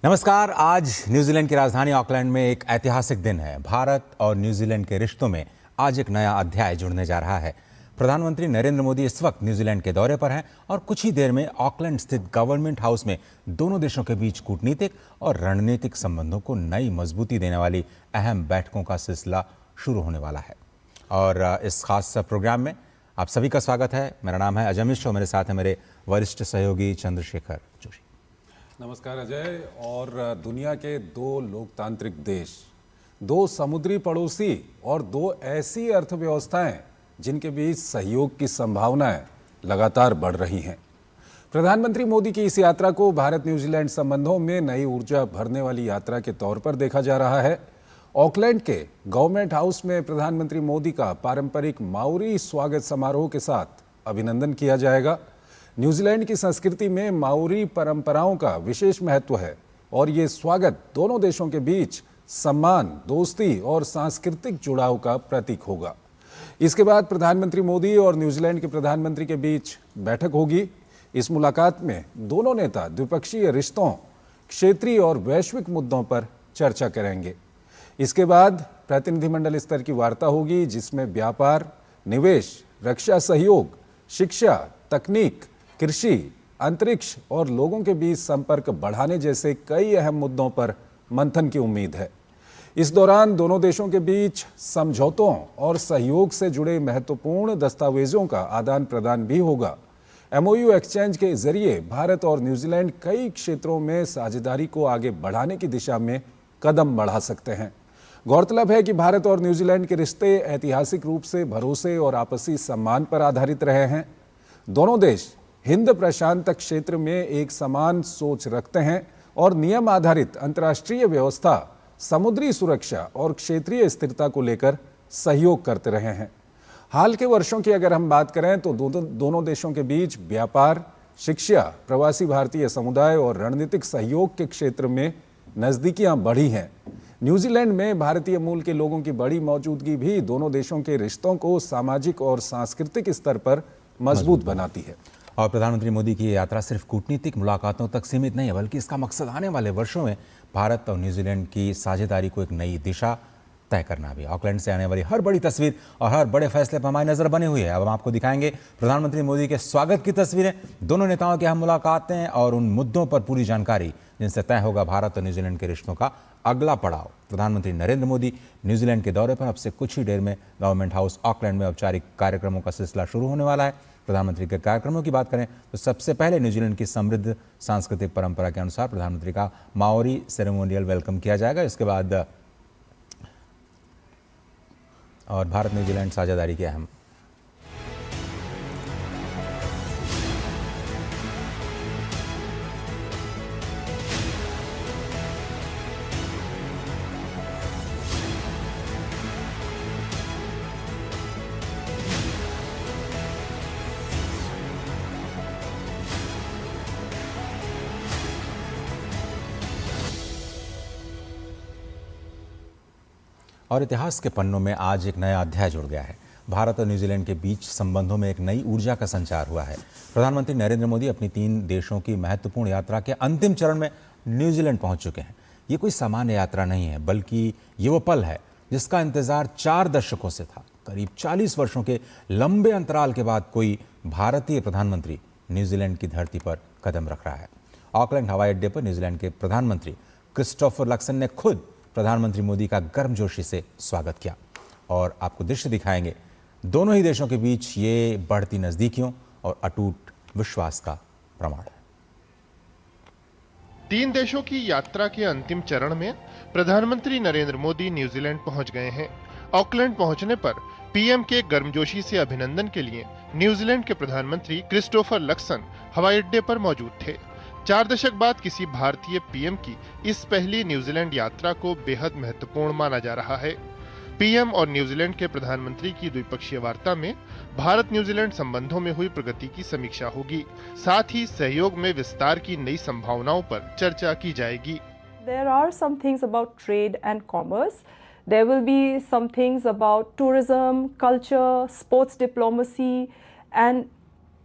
नमस्कार। आज न्यूजीलैंड की राजधानी ऑकलैंड में एक ऐतिहासिक दिन है। भारत और न्यूजीलैंड के रिश्तों में आज एक नया अध्याय जुड़ने जा रहा है। प्रधानमंत्री नरेंद्र मोदी इस वक्त न्यूजीलैंड के दौरे पर हैं और कुछ ही देर में ऑकलैंड स्थित गवर्नमेंट हाउस में दोनों देशों के बीच कूटनीतिक और रणनीतिक संबंधों को नई मजबूती देने वाली अहम बैठकों का सिलसिला शुरू होने वाला है। और इस खास प्रोग्राम में आप सभी का स्वागत है। मेरा नाम है अजय मिश्र और मेरे साथ है मेरे वरिष्ठ सहयोगी चंद्रशेखर जोशी। नमस्कार अजय। और दुनिया के दो लोकतांत्रिक देश, दो समुद्री पड़ोसी और दो ऐसी अर्थव्यवस्थाएं जिनके बीच सहयोग की संभावनाएं लगातार बढ़ रही हैं। प्रधानमंत्री मोदी की इस यात्रा को भारत न्यूजीलैंड संबंधों में नई ऊर्जा भरने वाली यात्रा के तौर पर देखा जा रहा है। ऑकलैंड के गवर्नमेंट हाउस में प्रधानमंत्री मोदी का पारंपरिक माओरी स्वागत समारोह के साथ अभिनंदन किया जाएगा। न्यूजीलैंड की संस्कृति में माओरी परंपराओं का विशेष महत्व है और ये स्वागत दोनों देशों के बीच सम्मान, दोस्ती और सांस्कृतिक जुड़ाव का प्रतीक होगा। इसके बाद प्रधानमंत्री मोदी और न्यूजीलैंड के प्रधानमंत्री के बीच बैठक होगी। इस मुलाकात में दोनों नेता द्विपक्षीय रिश्तों, क्षेत्रीय और वैश्विक मुद्दों पर चर्चा करेंगे। इसके बाद प्रतिनिधिमंडल स्तर की वार्ता होगी जिसमें व्यापार, निवेश, रक्षा सहयोग, शिक्षा, तकनीक, कृषि, अंतरिक्ष और लोगों के बीच संपर्क बढ़ाने जैसे कई अहम मुद्दों पर मंथन की उम्मीद है। इस दौरान दोनों देशों के बीच समझौतों और सहयोग से जुड़े महत्वपूर्ण दस्तावेजों का आदान प्रदान भी होगा। एमओयू एक्सचेंज के जरिए भारत और न्यूजीलैंड कई क्षेत्रों में साझेदारी को आगे बढ़ाने की दिशा में कदम बढ़ा सकते हैं। गौरतलब है कि भारत और न्यूजीलैंड के रिश्ते ऐतिहासिक रूप से भरोसे और आपसी सम्मान पर आधारित रहे हैं। दोनों देश हिंद प्रशांत क्षेत्र में एक समान सोच रखते हैं और नियम आधारित अंतर्राष्ट्रीय व्यवस्था, समुद्री सुरक्षा और क्षेत्रीय स्थिरता को लेकर सहयोग करते रहे हैं। हाल के वर्षों की अगर हम बात करें तो दोनों देशों के बीच व्यापार, शिक्षा, प्रवासी भारतीय समुदाय और रणनीतिक सहयोग के क्षेत्र में नजदीकियां बढ़ी हैं। न्यूजीलैंड में भारतीय मूल के लोगों की बड़ी मौजूदगी भी दोनों देशों के रिश्तों को सामाजिक और सांस्कृतिक स्तर पर मजबूत बनाती है। और प्रधानमंत्री मोदी की यात्रा सिर्फ कूटनीतिक मुलाकातों तक सीमित नहीं है, बल्कि इसका मकसद आने वाले वर्षों में भारत और न्यूजीलैंड की साझेदारी को एक नई दिशा तय करना भी। ऑकलैंड से आने वाली हर बड़ी तस्वीर और हर बड़े फैसले पर हमारी नजर बनी हुई है। अब हम आपको दिखाएंगे प्रधानमंत्री मोदी के स्वागत की तस्वीरें, दोनों नेताओं की अहम मुलाकातें और उन मुद्दों पर पूरी जानकारी जिनसे तय होगा भारत और न्यूजीलैंड के रिश्तों का अगला पड़ाव। प्रधानमंत्री नरेंद्र मोदी न्यूजीलैंड के दौरे पर अब से कुछ ही देर में गवर्नमेंट हाउस ऑकलैंड में औपचारिक कार्यक्रमों का सिलसिला शुरू होने वाला है। प्रधानमंत्री के कार्यक्रमों की बात करें तो सबसे पहले न्यूजीलैंड की समृद्ध सांस्कृतिक परंपरा के अनुसार प्रधानमंत्री का माओरी सेरेमोनियल वेलकम किया जाएगा। इसके बाद और भारत न्यूजीलैंड साझेदारी के अहम और इतिहास के पन्नों में आज एक नया अध्याय जुड़ गया है। भारत और न्यूजीलैंड के बीच संबंधों में एक नई ऊर्जा का संचार हुआ है। प्रधानमंत्री नरेंद्र मोदी अपनी 3 देशों की महत्वपूर्ण यात्रा के अंतिम चरण में न्यूजीलैंड पहुंच चुके हैं। ये कोई सामान्य यात्रा नहीं है, बल्कि ये वो पल है जिसका इंतजार 4 दशकों से था। करीब 40 वर्षों के लंबे अंतराल के बाद कोई भारतीय प्रधानमंत्री न्यूजीलैंड की धरती पर कदम रख रहा है। ऑकलैंड हवाई अड्डे पर न्यूजीलैंड के प्रधानमंत्री क्रिस्टोफर लक्सन ने खुद प्रधानमंत्री मोदी का गर्मजोशी से स्वागत किया और आपको दृश्य दिखाएंगे। दोनों ही देशों के बीच ये बढ़ती नजदीकियों और अटूट विश्वास का प्रमाण है। 3 देशों की यात्रा के अंतिम चरण में प्रधानमंत्री नरेंद्र मोदी न्यूजीलैंड पहुंच गए हैं। ऑकलैंड पहुंचने पर पीएम के गर्मजोशी से अभिनंदन के लिए न्यूजीलैंड के प्रधानमंत्री क्रिस्टोफर लक्सन हवाई अड्डे पर मौजूद थे। 4 दशक बाद किसी भारतीय पीएम की इस पहली न्यूजीलैंड यात्रा को बेहद महत्वपूर्ण माना जा रहा है। पीएम और न्यूजीलैंड के प्रधानमंत्री की द्विपक्षीय वार्ता में भारत न्यूजीलैंड संबंधों में हुई प्रगति की समीक्षा होगी। साथ ही सहयोग में विस्तार की नई संभावनाओं पर चर्चा की जाएगी। There are some things about trade and commerce. There will be some things about tourism, culture, sports diplomacy,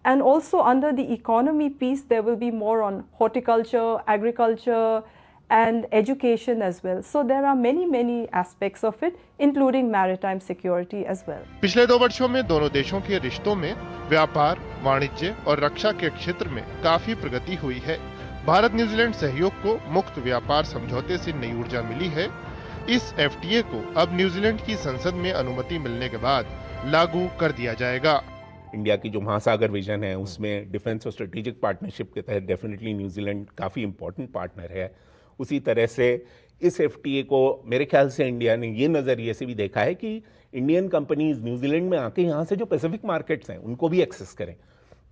and also under the economy piece, there will be more on horticulture, agriculture, and education as well. So there are many aspects of it, including maritime security as well. पिछले 2 वर्षों में दोनों देशों के रिश्तों में व्यापार, वाणिज्य और रक्षा के क्षेत्र में काफी प्रगति हुई है। भारत न्यूजीलैंड सहयोग को मुक्त व्यापार समझौते से नई ऊर्जा मिली है। इस FTA को अब न्यूजीलैंड की संसद में अनुमति मिलने के बाद लागू कर दिया जाएगा। इंडिया की जो महासागर विजन है उसमें डिफेंस और स्ट्रेटेजिक पार्टनरशिप के तहत डेफिनेटली न्यूजीलैंड काफ़ी इंपॉर्टेंट पार्टनर है। उसी तरह से इस FTA को मेरे ख्याल से इंडिया ने ये नज़रिए से भी देखा है कि इंडियन कंपनीज न्यूजीलैंड में आके यहाँ से जो पैसिफिक मार्केट्स हैं उनको भी एक्सेस करें।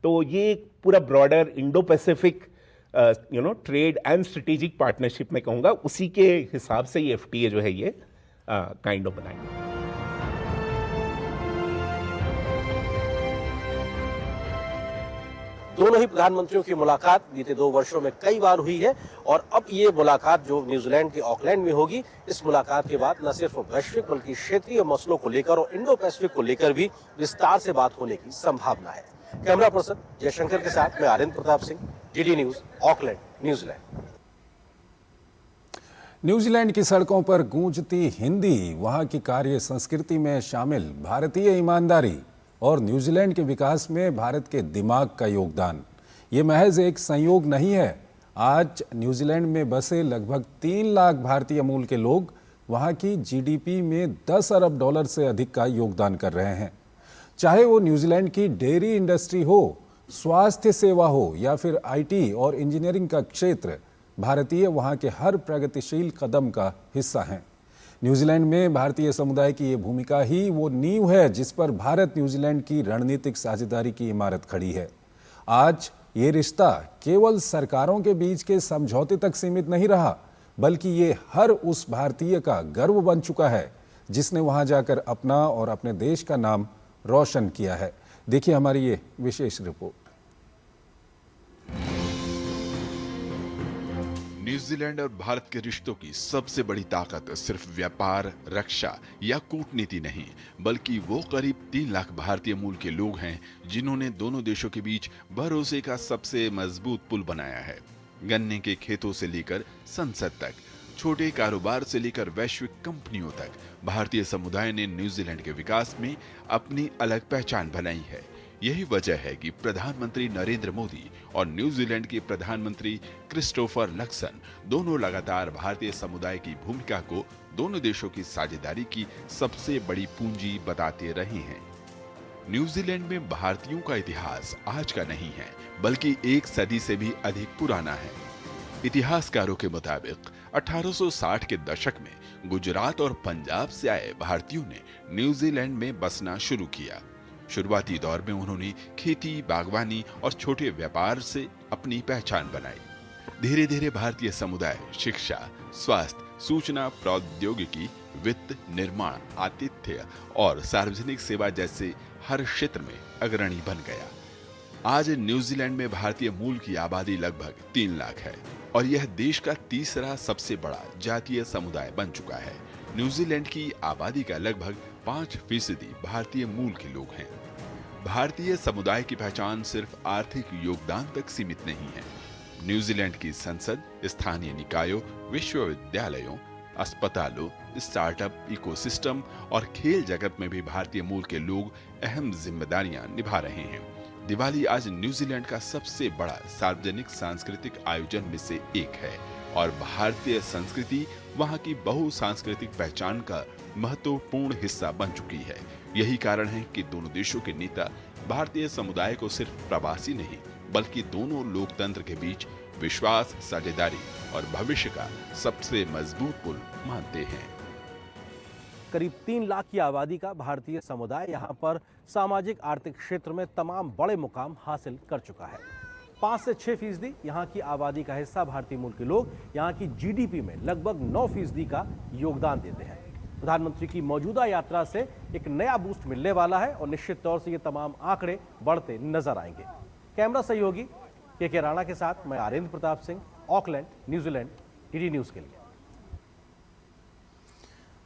तो ये एक पूरा broader Indo Pacific trade and strategic partnership में कहूँगा, उसी के हिसाब से ये FTA जो है ये काइंड ऑफ बनाएंगे। दोनों ही प्रधानमंत्रियों की मुलाकात बीते 2 वर्षों में कई बार हुई है और अब ये मुलाकात जो न्यूजीलैंड के ऑकलैंड में होगी, इस मुलाकात के बाद न सिर्फ वैश्विक बल्कि क्षेत्रीय मसलों को लेकर और इंडो पैसिफिक को लेकर भी विस्तार से बात होने की संभावना है। कैमरा पर्सन जयशंकर के साथ मैं Arind Pratap Singh, DD news, Auckland, New Zealand. New Zealand की सड़कों पर गूंजती हिंदी, वहां की कार्य संस्कृति में शामिल भारतीय ईमानदारी और न्यूजीलैंड के विकास में भारत के दिमाग का योगदान, ये महज एक संयोग नहीं है। आज न्यूजीलैंड में बसे लगभग 3 लाख भारतीय मूल के लोग वहां की GDP में 10 अरब डॉलर से अधिक का योगदान कर रहे हैं। चाहे वो न्यूजीलैंड की डेयरी इंडस्ट्री हो, स्वास्थ्य सेवा हो या फिर IT और इंजीनियरिंग का क्षेत्र, भारतीय वहां के हर प्रगतिशील कदम का हिस्सा हैं। न्यूजीलैंड में भारतीय समुदाय की ये भूमिका ही वो नींव है जिस पर भारत न्यूजीलैंड की रणनीतिक साझेदारी की इमारत खड़ी है। आज ये रिश्ता केवल सरकारों के बीच के समझौते तक सीमित नहीं रहा, बल्कि ये हर उस भारतीय का गर्व बन चुका है जिसने वहां जाकर अपना और अपने देश का नाम रोशन किया है। देखिए हमारी ये विशेष रिपोर्ट। न्यूजीलैंड और भारत के रिश्तों की सबसे बड़ी ताकत सिर्फ व्यापार, रक्षा या कूटनीति नहीं, बल्कि वो करीब 3 लाख भारतीय मूल के लोग हैं जिन्होंने दोनों देशों के बीच भरोसे का सबसे मजबूत पुल बनाया है। गन्ने के खेतों से लेकर संसद तक, छोटे कारोबार से लेकर वैश्विक कंपनियों तक, भारतीय समुदाय ने न्यूजीलैंड के विकास में अपनी अलग पहचान बनाई है। यही वजह है कि प्रधानमंत्री नरेंद्र मोदी और न्यूजीलैंड के प्रधानमंत्री क्रिस्टोफर लक्सन दोनों लगातार भारतीय समुदाय की भूमिका को दोनों देशों की साझेदारी की सबसे बड़ी पूंजी बताते रहे हैं। न्यूजीलैंड में भारतीयों का इतिहास आज का नहीं है, बल्कि 1 सदी से भी अधिक पुराना है। इतिहासकारों के मुताबिक 1860 के दशक में गुजरात और पंजाब से आए भारतीयों ने न्यूजीलैंड में बसना शुरू किया। शुरुआती दौर में उन्होंने खेती, बागवानी और छोटे व्यापार से अपनी पहचान बनाई। धीरे धीरे भारतीय समुदाय शिक्षा, स्वास्थ्य, सूचना प्रौद्योगिकी, वित्त, निर्माण, आतिथ्य और सार्वजनिक सेवा जैसे हर क्षेत्र में अग्रणी बन गया। आज न्यूजीलैंड में भारतीय मूल की आबादी लगभग 3 लाख है और यह देश का तीसरा सबसे बड़ा जातीय समुदाय बन चुका है। न्यूजीलैंड की आबादी का लगभग 5% भारतीय मूल के लोग हैं। भारतीय समुदाय की पहचान सिर्फ आर्थिक योगदान तक सीमित नहीं है। न्यूजीलैंड की संसद, स्थानीय निकायों, विश्वविद्यालयों, अस्पतालों, स्टार्टअप, इकोसिस्टम और खेल जगत में भी भारतीय मूल के लोग अहम जिम्मेदारियां निभा रहे हैं। दिवाली आज न्यूजीलैंड का सबसे बड़ा सार्वजनिक सांस्कृतिक आयोजन में से एक है और भारतीय संस्कृति वहां की बहुसांस्कृतिक पहचान का महत्वपूर्ण हिस्सा बन चुकी है। यही कारण है कि दोनों देशों के नेता भारतीय समुदाय को सिर्फ प्रवासी नहीं, बल्कि दोनों लोकतंत्र के बीच विश्वास, साझेदारी और भविष्य का सबसे मजबूत पुल मानते हैं। करीब 3 लाख की आबादी का भारतीय समुदाय यहाँ पर सामाजिक आर्थिक क्षेत्र में तमाम बड़े मुकाम हासिल कर चुका है। 5 से 6% यहाँ की आबादी का हिस्सा भारतीय मूल के लोग यहाँ की GDP में लगभग 9% का योगदान देते हैं। प्रधानमंत्री की मौजूदा यात्रा से एक नया बूस्ट मिलने वाला है और निश्चित तौर से ये तमाम आंकड़े बढ़ते नजर आएंगे। कैमरा सहयोगी के राणा के साथ मैं Arind Pratap Singh, Auckland, New Zealand, DD news के लिए।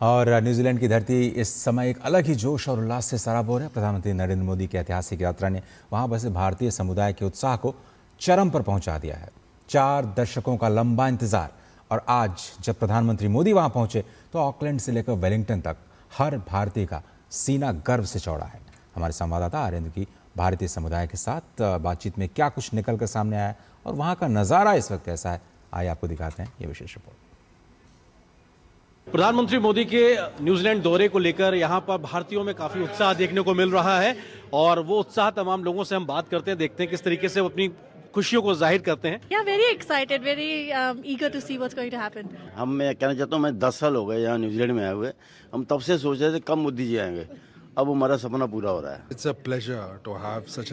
और न्यूजीलैंड की धरती इस समय एक अलग ही जोश और उल्लास से सराबोर है। प्रधानमंत्री नरेंद्र मोदी की ऐतिहासिक यात्रा ने वहां बसे भारतीय समुदाय के उत्साह को चरम पर पहुंचा दिया है। 4 दशकों का लंबा इंतजार और आज जब प्रधानमंत्री मोदी वहां पहुंचे तो ऑकलैंड से लेकर वेलिंगटन तक हर भारतीय का सीना गर्व से चौड़ा है। हमारे संवाददाता आर्यन की भारतीय समुदाय के साथ बातचीत में क्या कुछ निकल कर सामने आया और वहां का नज़ारा इस वक्त कैसा है, आइए आपको दिखाते हैं ये विशेष रिपोर्ट। प्रधानमंत्री मोदी के न्यूजीलैंड दौरे को लेकर यहाँ पर भारतीयों में काफी उत्साह देखने को मिल रहा है और वो उत्साह तमाम लोगों से हम बात करते हैं, देखते हैं किस तरीके से वो अपनी खुशियों को जाहिर करते हैं। Yeah, very excited, very eager to see what's going to happen. मैं कहना चाहता हूँ, मैं 10 साल हो गए यहाँ न्यूजीलैंड में आए हुए। हम तब से सोच रहे थे कब मोदी जी आएंगे, अब हमारा सपना पूरा हो रहा है। It's a pleasure to have such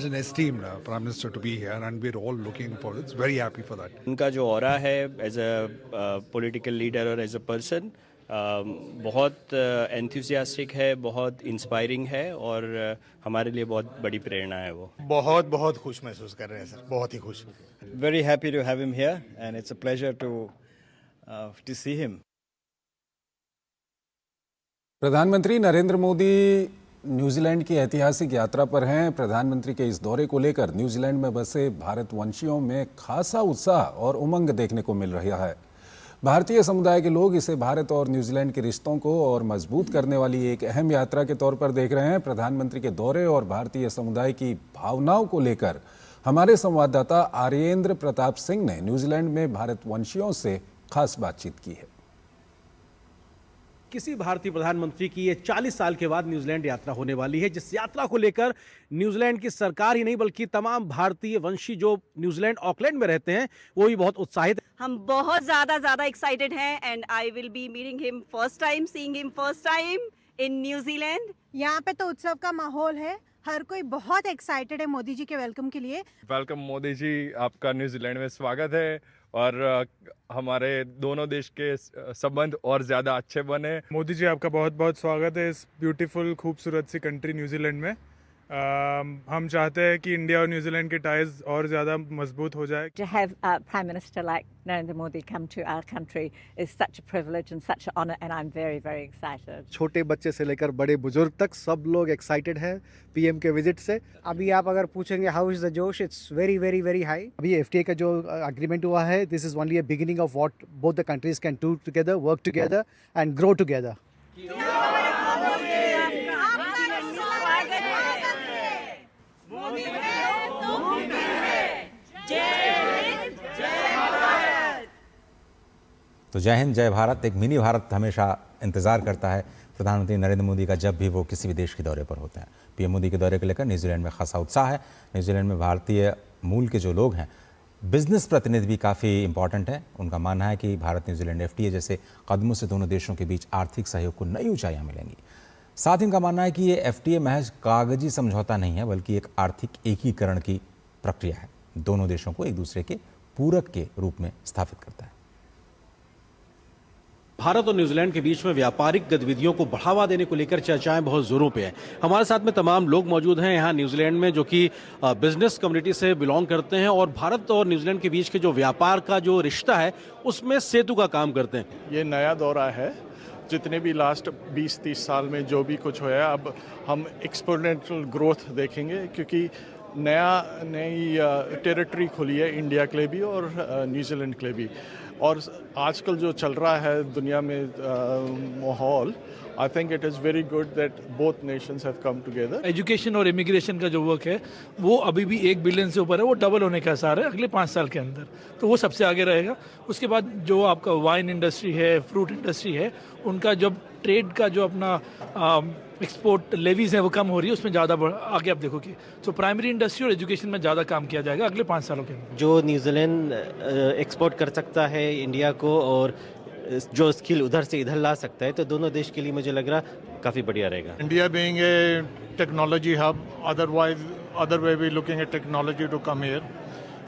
an esteemed Prime Minister to be here and we're all looking forward. It's very happy for that. उनका जो ऑरा है एज अ पॉलिटिकल लीडर और एज अ पर्सन बहुत enthusiastic है, बहुत inspiring है और हमारे लिए बहुत बड़ी प्रेरणा है। वो बहुत खुश महसूस कर रहे हैं सर, बहुत ही खुश। Very happy to have him here and it's a pleasure to see him. प्रधानमंत्री नरेंद्र मोदी न्यूजीलैंड की ऐतिहासिक यात्रा पर हैं। प्रधानमंत्री के इस दौरे को लेकर न्यूजीलैंड में बसे भारतवंशियों में खासा उत्साह और उमंग देखने को मिल रहा है। भारतीय समुदाय के लोग इसे भारत और न्यूजीलैंड के रिश्तों को और मजबूत करने वाली एक अहम यात्रा के तौर पर देख रहे हैं। प्रधानमंत्री के दौरे और भारतीय समुदाय की भावनाओं को लेकर हमारे संवाददाता आर्येंद्र प्रताप सिंह ने न्यूजीलैंड में भारतवंशियों से खास बातचीत की है। किसी भारतीय प्रधानमंत्री की ये 40 साल के बाद न्यूजीलैंड यात्रा होने वाली है, जिस यात्रा को लेकर न्यूजीलैंड की सरकार ही नहीं बल्कि तमाम भारतीय वंशी जो न्यूजीलैंड ऑकलैंड में रहते हैं वो भी बहुत उत्साहित हैं। हम बहुत ज्यादा एक्साइटेड हैं and I will be meeting him first time, seeing him first time in New Zealand. यहाँ पे तो उत्सव का माहौल है, हर कोई बहुत एक्साइटेड है मोदी जी के वेलकम के लिए। वेलकम मोदी जी, आपका न्यूजीलैंड में स्वागत है और हमारे दोनों देश के संबंध और ज़्यादा अच्छे बने। मोदी जी आपका बहुत बहुत स्वागत है इस ब्यूटीफुल खूबसूरत सी कंट्री न्यूजीलैंड में। हम चाहते हैं कि इंडिया और न्यूजीलैंड के टाइज और ज़्यादा मजबूत हो जाए। To have Prime Minister like Narendra Modi come to our country is such a privilege and such an honour and I'm very very excited. छोटे बच्चे से लेकर बड़े बुजुर्ग तक सब लोग एक्साइटेड हैं पीएम के विजिट से। अभी आप अगर पूछेंगे हाउ इज द जोश, it's very very very high. अभी एफटीए का जो एग्रीमेंट हुआ है, this is only a beginning of what both the countries can do together, work together and grow together. तो जय हिंद जय भारत। एक मिनी भारत हमेशा इंतजार करता है प्रधानमंत्री नरेंद्र मोदी का जब भी वो किसी भी देश के दौरे पर होते हैं। पीएम मोदी के दौरे को लेकर न्यूजीलैंड में खासा उत्साह है। न्यूजीलैंड में भारतीय मूल के जो लोग हैं, बिजनेस प्रतिनिधि भी काफ़ी इंपॉर्टेंट है। उनका मानना है कि भारत न्यूजीलैंड एफटीए जैसे कदमों से दोनों देशों के बीच आर्थिक सहयोग को नई ऊंचाइयां मिलेंगी। साथ ही इनका मानना है कि ये एफटीए महज कागजी समझौता नहीं है बल्कि एक आर्थिक एकीकरण की प्रक्रिया है। दोनों देशों को एक दूसरे के पूरक के रूप में स्थापित करता है। भारत और न्यूजीलैंड के बीच में व्यापारिक गतिविधियों को बढ़ावा देने को लेकर चर्चाएं बहुत जोरों पे हैं। हमारे साथ में तमाम लोग मौजूद हैं यहाँ न्यूजीलैंड में जो कि बिजनेस कम्युनिटी से बिलोंग करते हैं और भारत और न्यूजीलैंड के बीच के जो व्यापार का जो रिश्ता है उसमें सेतु का काम करते हैं। ये नया दौरा है, जितने भी लास्ट 20-30 साल में जो भी कुछ हुआ है, अब हम एक्सपोनेंशियल ग्रोथ देखेंगे क्योंकि नई टेरिटरी खुली है इंडिया के लिए भी और न्यूजीलैंड के लिए भी। और आजकल जो चल रहा है दुनिया में माहौल, I think it is very good that both Nations have come together. Education और इमिग्रेशन का जो वर्क है वो अभी भी 1 बिलियन से ऊपर है, वो डबल होने का आसार है अगले 5 साल के अंदर, तो वो सबसे आगे रहेगा। उसके बाद जो आपका वाइन इंडस्ट्री है, फ्रूट इंडस्ट्री है, उनका जब ट्रेड का जो अपना एक्सपोर्ट लेवीज है वो कम हो रही है, उसमें ज़्यादा आगे आप देखोगे। तो प्राइमरी इंडस्ट्री और एजुकेशन में ज़्यादा काम किया जाएगा अगले 5 सालों के अंदर। जो न्यूजीलैंड एक्सपोर्ट कर सकता है इंडिया को और जो स्किल उधर से इधर ला सकता है, तो दोनों देश के लिए मुझे लग रहा काफ़ी बढ़िया रहेगा। India being a technology hub, other way we looking at technology to come here.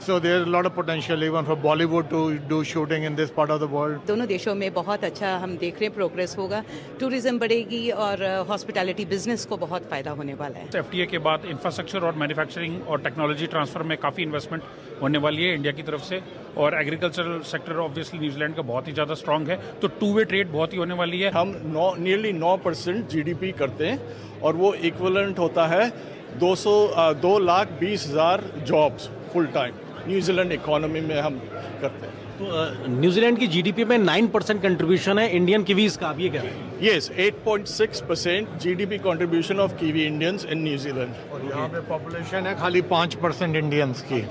So there's a lot of potential even for Bollywood to do shooting in this part of the world. दोनों देशों में बहुत अच्छा हम देख रहे हैं progress होगा, टूरिज्म बढ़ेगी और हॉस्पिटैलिटी बिजनेस को बहुत फायदा होने वाला है। एफटीए के बाद इंफ्रास्ट्रक्चर और मैन्युफैक्चरिंग और टेक्नोलॉजी ट्रांसफर में काफ़ी इन्वेस्टमेंट होने वाली है इंडिया की तरफ से, और एग्रीकल्चरल सेक्टर ऑब्वियसली न्यूजीलैंड का बहुत ही ज़्यादा स्ट्रॉन्ग है, तो टू वे ट्रेड बहुत ही होने वाली है। हम नियरली 9% जीडीपी करते हैं और वो इक्विवेलेंट होता है 2,20,000 jobs full time New Zealand economy में हम करते हैं। न्यूजीलैंड की जीडीपी में 9% कंट्रीब्यूशन है इंडियन किवीज का, आप ये कह रहे हैं? Yes, 8.6% GDP contribution of Kiwi Indians in New Zealand. और यहाँ पे पॉपुलेशन है खाली 5% इंडियंस की।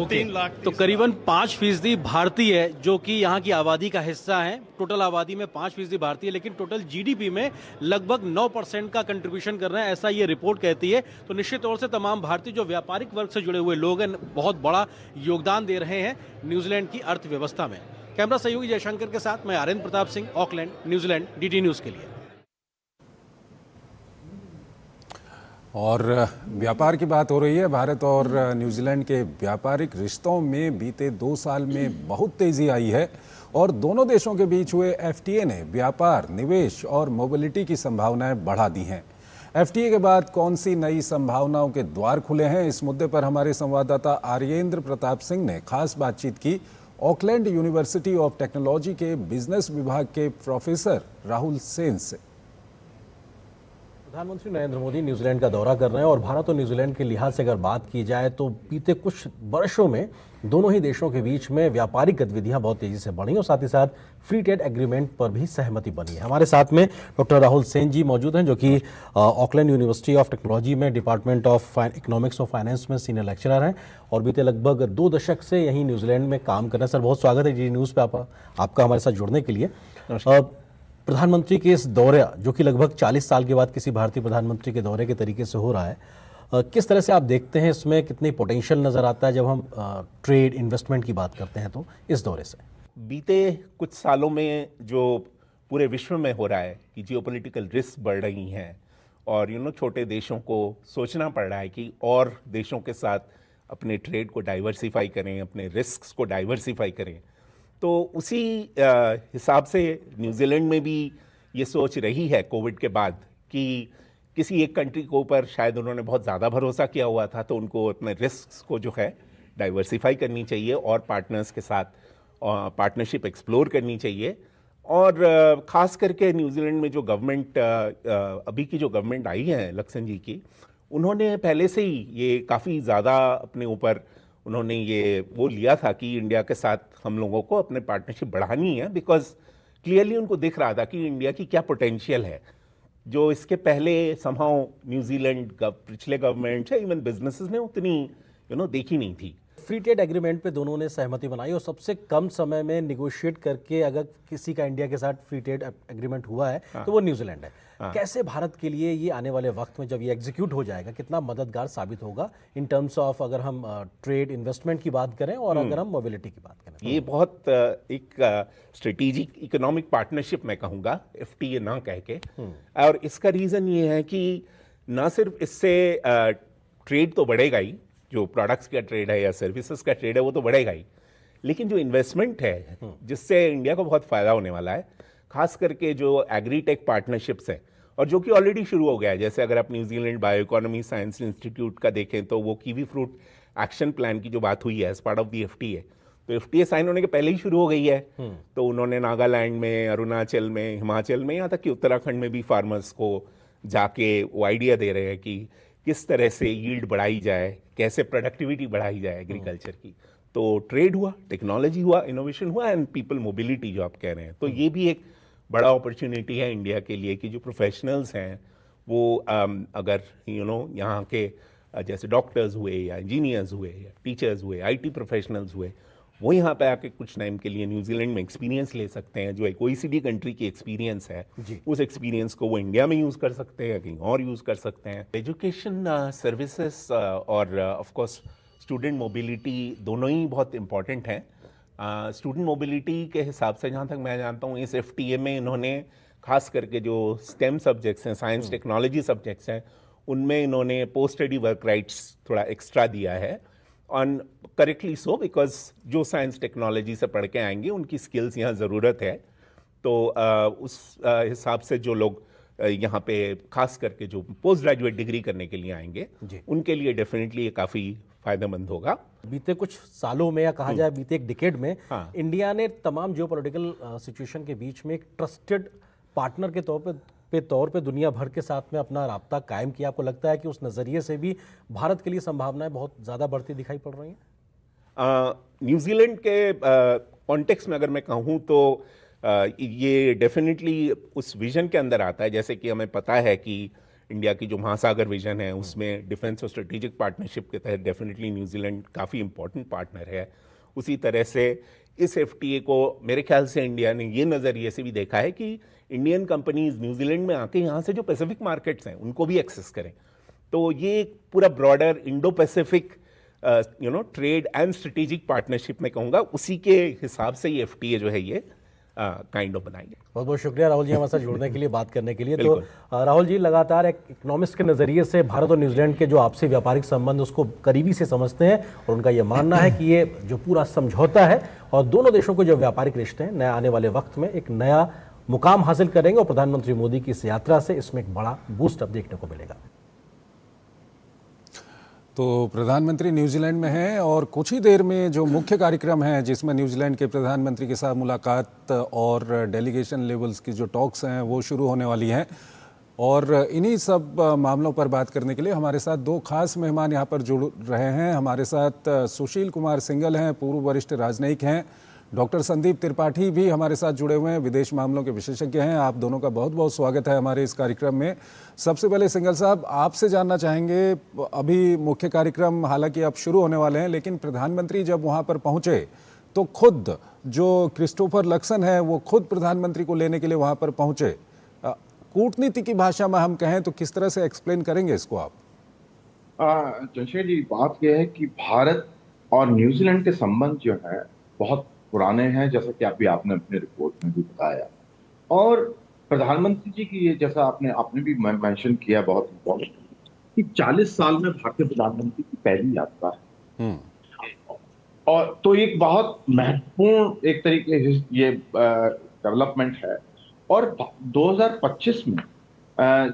3 लाख। तो करीबन 5% भारतीय है जो कि यहाँ की आबादी का हिस्सा है। टोटल आबादी में 5% भारतीय, लेकिन टोटल जीडीपी में लगभग 9% का कंट्रीब्यूशन कर रहे हैं, ऐसा ये रिपोर्ट कहती है। तो निश्चित तौर से तमाम भारतीय जो व्यापारिक वर्ग से जुड़े हुए लोग हैं बहुत बड़ा योगदान दे रहे हैं न्यूजीलैंड की अर्थव्यवस्था में। कैमरा सहयोगी जयशंकर के साथ मैं Aryan Pratap Singh, Auckland, New Zealand, DT news के लिए। और व्यापार की बात हो रही है। भारत और न्यूजीलैंड के व्यापारिक रिश्तों में बीते 2 साल में बहुत तेजी आई है और दोनों देशों के बीच हुए एफटीए ने व्यापार, निवेश और मोबिलिटी की संभावनाएं बढ़ा दी हैं। एफटीए के बाद कौन सी नई संभावनाओं के द्वार खुले हैं, इस मुद्दे पर हमारे संवाददाता आर्येंद्र प्रताप सिंह ने खास बातचीत की ऑकलैंड यूनिवर्सिटी ऑफ टेक्नोलॉजी के बिजनेस विभाग के प्रोफेसर राहुल सेन से। प्रधानमंत्री नरेंद्र मोदी न्यूजीलैंड का दौरा कर रहे हैं और भारत और न्यूजीलैंड के लिहाज से अगर बात की जाए तो बीते कुछ वर्षों में दोनों ही देशों के बीच में व्यापारिक गतिविधियां बहुत तेजी से बढ़ी और साथ ही साथ फ्री ट्रेड एग्रीमेंट पर भी सहमति बनी है। हमारे साथ में डॉक्टर राहुल सेन जी मौजूद हैं जो कि ऑकलैंड यूनिवर्सिटी ऑफ टेक्नोलॉजी में डिपार्टमेंट ऑफ इकोनॉमिक्स और फाइनेंस में सीनियर लेक्चरर हैं और बीते लगभग 2 दशक से यहीं न्यूजीलैंड में काम कर रहे हैं। सर, बहुत स्वागत है डीडी न्यूज़ पे आपका हमारे साथ जुड़ने के लिए। प्रधानमंत्री के इस दौरे जो कि लगभग 40 साल के बाद किसी भारतीय प्रधानमंत्री के दौरे के तरीके से हो रहा है, किस तरह से आप देखते हैं, इसमें कितनी पोटेंशियल नज़र आता है जब हम ट्रेड इन्वेस्टमेंट की बात करते हैं तो इस दौरे से? बीते कुछ सालों में जो पूरे विश्व में हो रहा है कि जियोपॉलिटिकल रिस्क बढ़ रही हैं और छोटे देशों को सोचना पड़ रहा है कि और देशों के साथ अपने ट्रेड को डाइवर्सिफाई करें, अपने रिस्क्स को डाइवर्सिफाई करें, तो उसी हिसाब से न्यूजीलैंड में भी ये सोच रही है कोविड के बाद कि किसी एक कंट्री के ऊपर शायद उन्होंने बहुत ज़्यादा भरोसा किया हुआ था, तो उनको अपने रिस्क्स को जो है डाइवर्सिफाई करनी चाहिए और पार्टनर्स के साथ पार्टनरशिप एक्सप्लोर करनी चाहिए। और ख़ास करके न्यूजीलैंड में जो गवर्नमेंट अभी की जो गवर्नमेंट आई है लक्सन जी की, उन्होंने पहले से ही ये काफ़ी ज़्यादा अपने ऊपर उन्होंने ये वो लिया था कि इंडिया के साथ हम लोगों को अपने पार्टनरशिप बढ़ानी है, बिकॉज क्लियरली उनको दिख रहा था कि इंडिया की क्या पोटेंशियल है जो इसके पहले समहाउ न्यूजीलैंड का पिछले गवर्नमेंट है इवन बिजनेसेस ने उतनी देखी नहीं थी। फ्री ट्रेड एग्रीमेंट पे दोनों ने सहमति बनाई और सबसे कम समय में निगोशिएट करके अगर किसी का इंडिया के साथ फ्री ट्रेड एग्रीमेंट हुआ है तो वो न्यूजीलैंड है। कैसे भारत के लिए ये आने वाले वक्त में जब ये एग्जीक्यूट हो जाएगा कितना मददगार साबित होगा इन टर्म्स ऑफ अगर हम ट्रेड इन्वेस्टमेंट की बात करें और अगर हम मोबिलिटी की बात करें? ये बहुत एक स्ट्रेटेजिक इकोनॉमिक पार्टनरशिप मैं कहूँगा, एफटीए ना कह के। और इसका रीज़न ये है कि ना सिर्फ इससे ट्रेड तो बढ़ेगा ही, जो प्रोडक्ट्स का ट्रेड है या सर्विसेज का ट्रेड है वो तो बढ़ेगा ही, लेकिन जो इन्वेस्टमेंट है जिससे इंडिया को बहुत फ़ायदा होने वाला है, खास करके जो एग्रीटेक पार्टनरशिप्स हैं और जो कि ऑलरेडी शुरू हो गया है। जैसे अगर आप New Zealand bio economy science institute का देखें तो वो कीवी फ्रूट एक्शन प्लान की जो बात हुई है as part of the FTA, तो एफटीए साइन होने के पहले ही शुरू हो गई है। तो उन्होंने नागालैंड में, अरुणाचल में, हिमाचल में, यहाँ तक कि उत्तराखंड में भी फार्मर्स को जाके वो आइडिया दे रहे हैं कि किस तरह से यील्ड बढ़ाई जाए, कैसे प्रोडक्टिविटी बढ़ाई जाए एग्रीकल्चर की। तो ट्रेड हुआ, टेक्नोलॉजी हुआ, इनोवेशन हुआ एंड पीपल मोबिलिटी जो आप कह रहे हैं, तो ये भी एक बड़ा अपॉर्चुनिटी है इंडिया के लिए कि जो प्रोफेशनल्स हैं वो अगर यहाँ के जैसे डॉक्टर्स हुए या इंजीनियर्स हुए या टीचर्स हुए, आईटी प्रोफेशनल्स हुए, वो यहाँ पे आके कुछ टाइम के लिए न्यूजीलैंड में एक्सपीरियंस ले सकते हैं। जो एक ओईसीडी कंट्री की एक्सपीरियंस है उस एक्सपीरियंस को वो इंडिया में यूज़ कर सकते हैं, कहीं और यूज़ कर सकते हैं। एजुकेशन सर्विसेज और ऑफ कोर्स स्टूडेंट मोबिलिटी दोनों ही बहुत इंपॉर्टेंट हैं। स्टूडेंट मोबिलिटी के हिसाब से जहाँ तक मैं जानता हूँ इस एफटीए में इन्होंने खास करके जो स्टेम सब्जेक्ट्स हैं, साइंस टेक्नोलॉजी सब्जेक्ट्स हैं, उनमें इन्होंने पोस्ट स्टडी वर्क राइट्स थोड़ा एक्स्ट्रा दिया है। ऑन करेक्टली सो, बिकॉज जो साइंस टेक्नोलॉजी से पढ़ के आएंगे उनकी स्किल्स यहाँ ज़रूरत है। तो उस हिसाब से जो लोग यहाँ पे खास करके जो पोस्ट ग्रेजुएट डिग्री करने के लिए आएंगे उनके लिए डेफिनेटली ये काफ़ी फ़ायदेमंद होगा। बीते कुछ सालों में या कहा जाए बीते एक डिकेड में इंडिया ने तमाम जियोपॉलिटिकल सिचुएशन के बीच में एक ट्रस्टेड पार्टनर के तौर पे दुनिया भर के साथ में अपना राब्ता कायम किया। आपको लगता है कि उस नज़रिए से भी भारत के लिए संभावनाएं बहुत ज़्यादा बढ़ती दिखाई पड़ रही हैं? न्यूजीलैंड के कॉन्टेक्स्ट में अगर मैं कहूँ तो ये डेफिनेटली उस विजन के अंदर आता है। जैसे कि हमें पता है कि इंडिया की जो महासागर विजन है उसमें डिफेंस और स्ट्रेटेजिक पार्टनरशिप के तहत डेफिनेटली न्यूजीलैंड काफ़ी इंपॉर्टेंट पार्टनर है। उसी तरह से इस FTA को मेरे ख्याल से इंडिया ने ये नज़रिए से भी देखा है कि इंडियन कंपनीज न्यूजीलैंड में आके यहाँ से जो पैसिफिक मार्केट्स हैं उनको भी एक्सेस करें। तो ये एक पूरा broader Indo Pacific trade and strategic partnership में कहूँगा, उसी के हिसाब से ये FTA जो है ये काइंड ऑफ बनाएंगे। बहुत बहुत शुक्रिया राहुल जी हमारे साथ जुड़ने के लिए, बात करने के लिए। तो राहुल जी लगातार एक इकोनॉमिस्ट के नज़रिए से भारत और न्यूजीलैंड के जो आपसी व्यापारिक संबंध उसको करीबी से समझते हैं और उनका ये मानना है कि ये जो पूरा समझौता है और दोनों देशों के जो व्यापारिक रिश्ते हैं नए आने वाले वक्त में एक नया मुकाम हासिल करेंगे और प्रधानमंत्री मोदी की इस यात्रा से इसमें एक बड़ा बूस्ट अब देखने को मिलेगा। तो प्रधानमंत्री न्यूजीलैंड में हैं और कुछ ही देर में जो मुख्य कार्यक्रम है जिसमें न्यूजीलैंड के प्रधानमंत्री के साथ मुलाकात और डेलीगेशन लेवल्स की जो टॉक्स हैं वो शुरू होने वाली हैं। और इन्हीं सब मामलों पर बात करने के लिए हमारे साथ दो खास मेहमान यहाँ पर जुड़ रहे हैं। हमारे साथ सुशील कुमार सिंघल हैं, पूर्व वरिष्ठ राजनयिक हैं। डॉक्टर संदीप त्रिपाठी भी हमारे साथ जुड़े हुए हैं, विदेश मामलों के विशेषज्ञ हैं। आप दोनों का बहुत बहुत स्वागत है हमारे इस कार्यक्रम में। सबसे पहले सिंघल साहब, आपसे जानना चाहेंगे, अभी मुख्य कार्यक्रम हालांकि अब शुरू होने वाले हैं, लेकिन प्रधानमंत्री जब वहाँ पर पहुँचे तो खुद जो क्रिस्टोफर लक्सन है वो खुद प्रधानमंत्री को लेने के लिए वहाँ पर पहुँचे। कूटनीति की भाषा में हम कहें तो किस तरह से एक्सप्लेन करेंगे इसको आप? चंद्रशेखर जी, बात यह है कि भारत और न्यूजीलैंड के संबंध जो है बहुत पुराने हैं, जैसा कि अभी आपने अपने रिपोर्ट में भी बताया। और प्रधानमंत्री जी की ये, जैसा आपने भी मेंशन किया, बहुत इम्पोर्टेंट कि 40 साल में भारतीय प्रधानमंत्री की पहली यात्रा है। और तो एक बहुत महत्वपूर्ण एक तरीके से ये डेवलपमेंट है। और 2025 में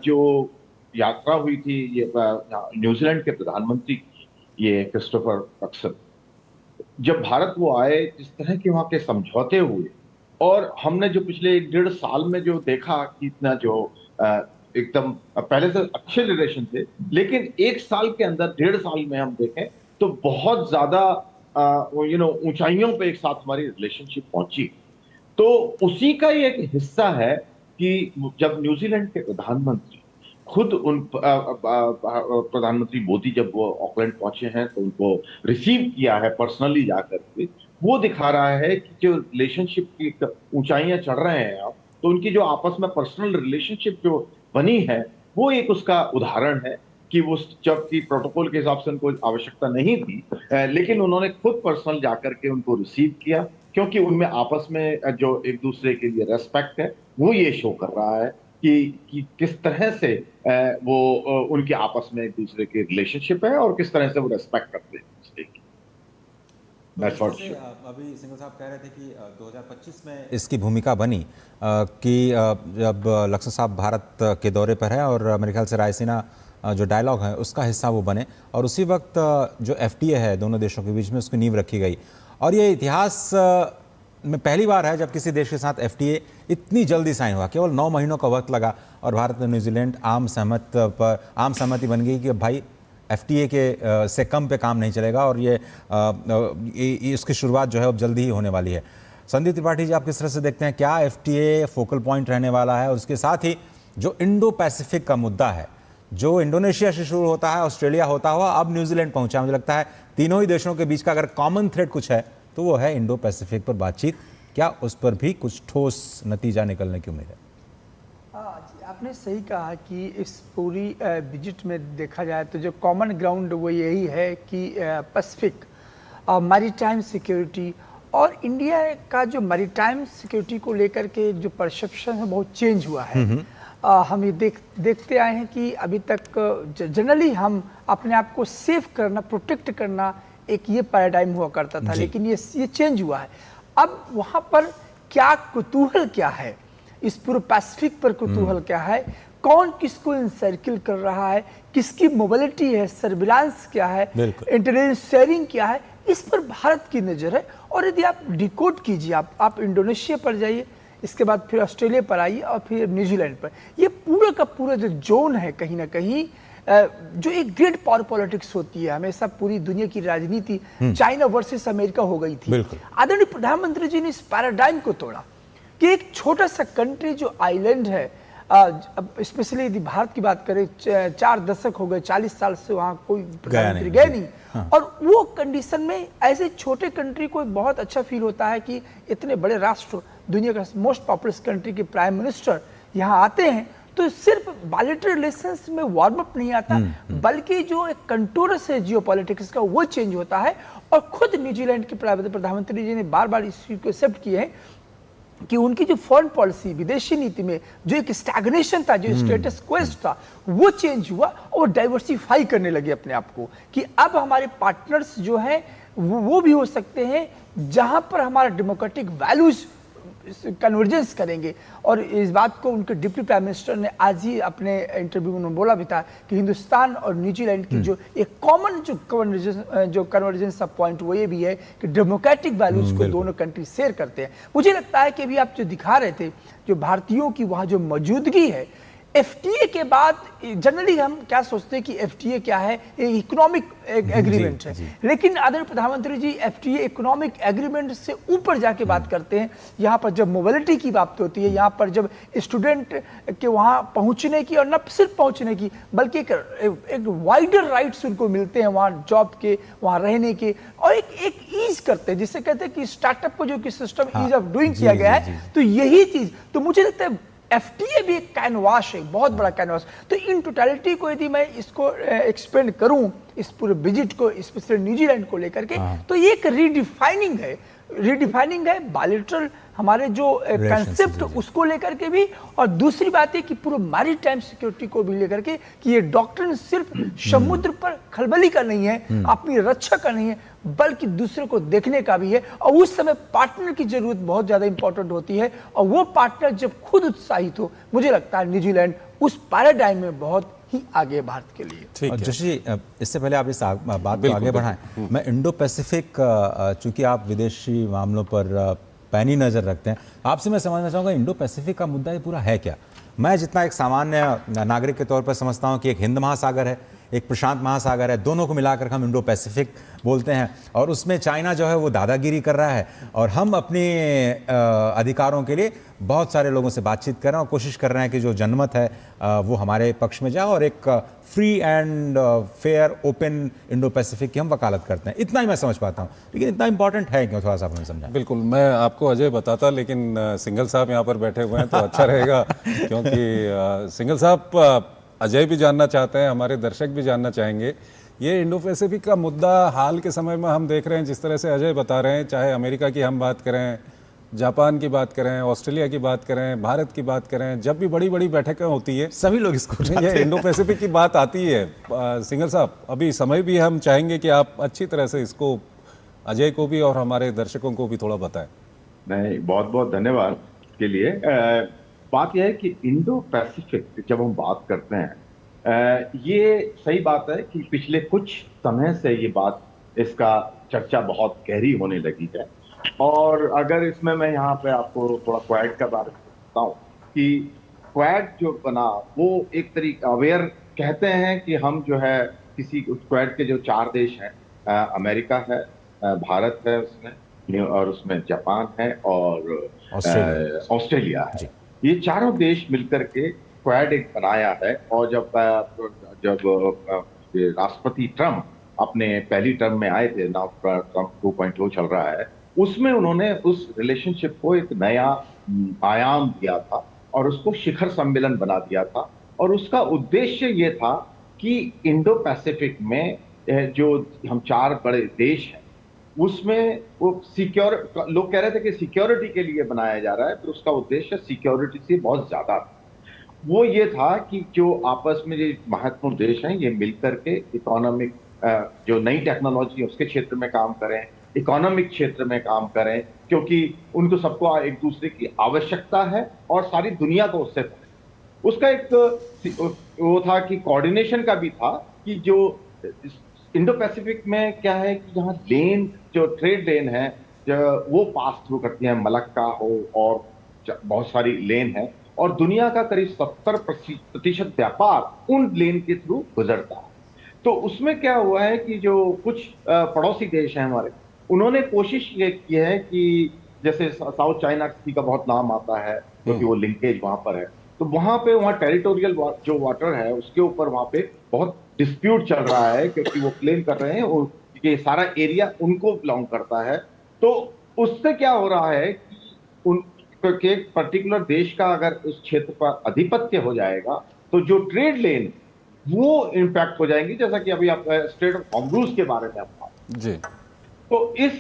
जो यात्रा हुई थी ये न्यूजीलैंड के प्रधानमंत्री की, ये क्रिस्टोफर लक्सन, जब भारत वो आए, जिस तरह के वहाँ के समझौते हुए और हमने जो पिछले 1.5 साल में जो देखा कि इतना जो एकदम पहले से अच्छे रिलेशन थे, लेकिन 1 साल के अंदर 1.5 साल में हम देखें तो बहुत ज्यादा ऊंचाइयों पे एक साथ हमारी रिलेशनशिप पहुंची। तो उसी का ही एक हिस्सा है कि जब न्यूजीलैंड के प्रधानमंत्री खुद उन प्रधानमंत्री मोदी जब वो ऑकलैंड पहुंचे हैं तो उनको रिसीव किया है पर्सनली जाकर के, वो दिखा रहा है कि जो रिलेशनशिप की ऊंचाइयां चढ़ रहे हैं आप, तो उनकी जो आपस में पर्सनल रिलेशनशिप जो बनी है वो एक उसका उदाहरण है कि वो जबकि प्रोटोकॉल के हिसाब से उनको आवश्यकता नहीं थी, लेकिन उन्होंने खुद पर्सनल जाकर के उनको रिसीव किया, क्योंकि उनमें आपस में जो एक दूसरे के लिए रेस्पेक्ट है वो ये शो कर रहा है कि किस तरह से वो उनके आपस में एक दूसरे के रिलेशनशिप है और किस तरह से वो रेस्पेक्ट करते हैं दूसरे की। अभी सिंघल साहब कह रहे थे कि 2025 में इसकी भूमिका बनी कि जब लक्ष्मण साहब भारत के दौरे पर है और मेरे ख्याल से रायसीना जो डायलॉग है उसका हिस्सा वो बने, और उसी वक्त जो FTA है दोनों देशों के बीच में उसकी नींव रखी गई। और ये इतिहास में पहली बार है जब किसी देश के साथ FTA इतनी जल्दी साइन हुआ। केवल 9 महीनों का वक्त लगा और भारत और न्यूजीलैंड आम सहमति बन गई कि भाई FTA के से कम पे काम नहीं चलेगा और ये इसकी शुरुआत जो है अब जल्दी ही होने वाली है। संदीप त्रिपाठी जी, आप किस तरह से देखते हैं, क्या FTA फोकल पॉइंट रहने वाला है? और उसके साथ ही जो इंडो पैसिफिक का मुद्दा है, जो इंडोनेशिया से शुरू होता है, ऑस्ट्रेलिया होता हुआ अब न्यूजीलैंड पहुंचा, मुझे लगता है तीनों ही देशों के बीच का अगर कॉमन थ्रेड कुछ है तो वो है इंडो पैसिफिक पर बातचीत। क्या उस पर भी कुछ ठोस नतीजा निकलने की उम्मीद है? आपने सही कहा कि इस पूरी विजिट में देखा जाए तो जो कॉमन ग्राउंड वो यही है कि पैसिफिक मैरीटाइम सिक्योरिटी और इंडिया का जो मैरीटाइम सिक्योरिटी को लेकर के जो परसेप्शन है बहुत चेंज हुआ है। हम ये देखते आए हैं कि अभी तक जनरली हम अपने आप को सेफ करना, प्रोटेक्ट करना एक ये पैराडाइम हुआ करता था, लेकिन ये चेंज हुआ है। अब वहाँ पर क्या कुतूहल क्या है, इस पूरे पैसिफिक पर कुतूहल क्या है, कौन किसको इनसर्किल कर रहा है, किसकी मोबिलिटी है, सर्विलांस क्या है, इंटेलिजेंस शेयरिंग क्या है, इस पर भारत की नज़र है। और यदि आप डिकोड कीजिए, आप इंडोनेशिया पर जाइए, इसके बाद फिर ऑस्ट्रेलिया पर आइए और फिर न्यूजीलैंड पर, ये पूरा का पूरा जो जोन है कहीं ना कहीं जो एक ग्रेट पावर पॉलिटिक्स होती है, हमेशा पूरी दुनिया की राजनीति चाइना वर्सेस अमेरिका हो गई थी। आदरणीय प्रधानमंत्री जी ने इस पैराडाइम को तोड़ा कि एक छोटा सा कंट्री जो आइलैंड है, स्पेशली यदि भारत की बात करें, 4 दशक हो गए, 40 साल से वहाँ कोई प्रधानमंत्री गए नहीं। हाँ। और वो कंडीशन में ऐसे छोटे कंट्री को बहुत अच्छा फील होता है कि इतने बड़े राष्ट्र, दुनिया का मोस्ट पॉपुलस कंट्री के प्राइम मिनिस्टर यहाँ आते हैं, तो सिर्फ बायलैटरल रिलेशंस में वार्म अप नहीं आता, बल्कि जो एक कंटूरस है जियोपॉलिटिक्स का वो चेंज होता है। और खुद न्यूजीलैंड के प्रधानमंत्री जी ने बार बार इस चीज को एक्सेप्ट किए हैं कि उनकी जो फॉरेन पॉलिसी, विदेशी नीति में जो एक स्टैग्नेशन था, जो स्टेटस क्वेस्ट था, वो चेंज हुआ और डाइवर्सिफाई करने लगे अपने आप को कि अब हमारे पार्टनर्स जो हैं वो भी हो सकते हैं जहां पर हमारा डेमोक्रेटिक वैल्यूज कन्वर्जेंस करेंगे। और इस बात को उनके डिप्टी प्राइम मिनिस्टर ने आज ही अपने इंटरव्यू में बोला भी था कि हिंदुस्तान और न्यूजीलैंड की जो एक कॉमन जो कन्वर्जेंस का पॉइंट वो ये भी है कि डेमोक्रेटिक वैल्यूज को दोनों कंट्री शेयर करते हैं। मुझे लगता है कि अभी आप जो दिखा रहे थे, जो भारतीयों की वहाँ जो मौजूदगी है, एफटीए के बाद जनरली हम क्या सोचते हैं कि एफटीए क्या है, इकोनॉमिक एग्रीमेंट है, लेकिन आदरणीय प्रधानमंत्री जी एफटीए इकोनॉमिक एग्रीमेंट से ऊपर जाके बात करते हैं। यहाँ पर जब मोबिलिटी की बात होती है, यहाँ पर जब स्टूडेंट के वहाँ पहुँचने की, और न सिर्फ पहुँचने की बल्कि एक वाइडर राइट्स उनको मिलते हैं वहाँ जॉब के, वहाँ रहने के, और एक ईज करते हैं, जिससे कहते हैं कि स्टार्टअप को जो कि सिस्टम ईज ऑफ डूइंग किया गया है, तो यही चीज, तो मुझे लगता है एफटीए भी एक कैनवास है, बहुत बड़ा कैनवास। तो इन टोटलिटी को यदि मैं इसको एक्सपेंड करूं, इस पूरे विजिट को, स्पेशली न्यूजीलैंड को लेकर के, तो ये एक रीडिफाइनिंग है बायलैटरल हमारे जो कंसेप्ट उसको लेकर के भी, और दूसरी बात है कि पूरे मैरीटाइम सिक्योरिटी को भी लेकर के कि ये डॉक्ट्रिन सिर्फ समुद्र पर खलबली का नहीं है, अपनी रक्षा का नहीं है, बल्कि दूसरे को देखने का भी है। और उस समय पार्टनर की जरूरत बहुत ज्यादा इंपॉर्टेंट होती है, और वो पार्टनर जब खुद उत्साहित हो, मुझे लगता है न्यूजीलैंड उस पैराडाइम में बहुत ही आगे भारत के लिए। जोशी जी, इससे पहले आप इस बात को आगे बढ़ाएं, मैं इंडो पैसिफिक, चूंकि आप विदेशी मामलों पर पैनी नज़र रखते हैं, आपसे मैं समझना चाहूँगा इंडो पैसिफिक का मुद्दा ये पूरा है क्या? मैं जितना एक सामान्य नागरिक के तौर पर समझता हूँ कि एक हिंद महासागर है, एक प्रशांत महासागर है, दोनों को मिलाकर हम इंडो पैसिफिक बोलते हैं, और उसमें चाइना जो है वो दादागिरी कर रहा है, और हम अपने अधिकारों के लिए बहुत सारे लोगों से बातचीत कर रहे हैं और कोशिश कर रहे हैं कि जो जनमत है वो हमारे पक्ष में जाए, और एक free and fair open Indo Pacific की हम वकालत करते हैं। इतना ही मैं समझ पाता हूँ, लेकिन इतना इंपॉर्टेंट है क्यों, थोड़ा सा आपने समझा? बिल्कुल, मैं आपको अजय बताता, लेकिन सिंघल साहब यहाँ पर बैठे हुए हैं तो अच्छा रहेगा, क्योंकि सिंघल साहब अजय भी जानना चाहते हैं, हमारे दर्शक भी जानना चाहेंगे। ये इंडो पैसिफिक का मुद्दा हाल के समय में हम देख रहे हैं, जिस तरह से अजय बता रहे हैं, चाहे अमेरिका की हम बात करें, जापान की बात करें, ऑस्ट्रेलिया की बात करें, भारत की बात करें, जब भी बड़ी बड़ी बैठकें होती है सभी लोग इसको ये इंडो पैसिफिक की बात आती है। सिंघल साहब, अभी समय भी हम चाहेंगे कि आप अच्छी तरह से इसको अजय को भी और हमारे दर्शकों को भी थोड़ा बताएं। नहीं, बहुत बहुत धन्यवाद के लिए। बात यह है कि इंडो पैसिफिक जब हम बात करते हैं, ये सही बात है कि पिछले कुछ समय से ये बात, इसका चर्चा बहुत गहरी होने लगी है। और अगर इसमें मैं यहाँ पे आपको थोड़ा क्वाड का बारे में बताऊँ कि क्वाड जो बना वो एक तरीके अवेयर कहते हैं कि हम जो है किसी क्वाड के जो 4 देश हैं, अमेरिका है, भारत है उसमें, और उसमें जापान है और ऑस्ट्रेलिया है। ये चारों देश मिलकर के क्वाड एक बनाया है। और जब राष्ट्रपति ट्रम्प अपने पहली टर्म में आए थे, नाउ ट्रम्प 2.0 चल रहा है, उसमें उन्होंने उस रिलेशनशिप को एक नया आयाम दिया था और उसको शिखर सम्मेलन बना दिया था। और उसका उद्देश्य ये था कि इंडो पैसिफिक में जो हम 4 बड़े देश हैं, उसमें वो लोग कह रहे थे कि सिक्योरिटी के लिए बनाया जा रहा है, तो उसका उद्देश्य सिक्योरिटी से बहुत ज्यादा था। वो ये था कि जो आपस में जो महत्वपूर्ण देश हैं, ये मिलकर के इकोनॉमिक जो नई टेक्नोलॉजी है उसके क्षेत्र में काम करें, इकोनॉमिक क्षेत्र में काम करें, क्योंकि उनको सबको एक दूसरे की आवश्यकता है और सारी दुनिया को उससे। उसका एक वो था कि कोऑर्डिनेशन का भी था कि जो इंडो पैसिफिक में क्या है कि जहाँ लेन, जो ट्रेड लेन है, वो पास थ्रू करती है, मलक्का हो और बहुत सारी लेन है, और दुनिया का करीब 70% व्यापार उन लेन के थ्रू गुजरता है। तो उसमें क्या हुआ है कि जो कुछ पड़ोसी देश हैं हमारे, उन्होंने कोशिश ये की है कि जैसे साउथ चाइना सी का बहुत नाम आता है क्योंकि वो लिंकेज वहां पर है, तो वहां टेरिटोरियल जो वाटर है उसके ऊपर वहां पे बहुत डिस्प्यूट चल रहा है क्योंकि वो क्लेम कर रहे हैं कि सारा एरिया उनको बिलोंग करता है। तो उससे क्या हो रहा है कि उनके पर्टिकुलर देश का अगर उस क्षेत्र पर आधिपत्य हो जाएगा तो जो ट्रेड लेन वो इंपैक्ट हो जाएंगी, जैसा कि अभी आप स्ट्रेट ऑफ हॉर्मुज़ के बारे में आप बात जी। तो इस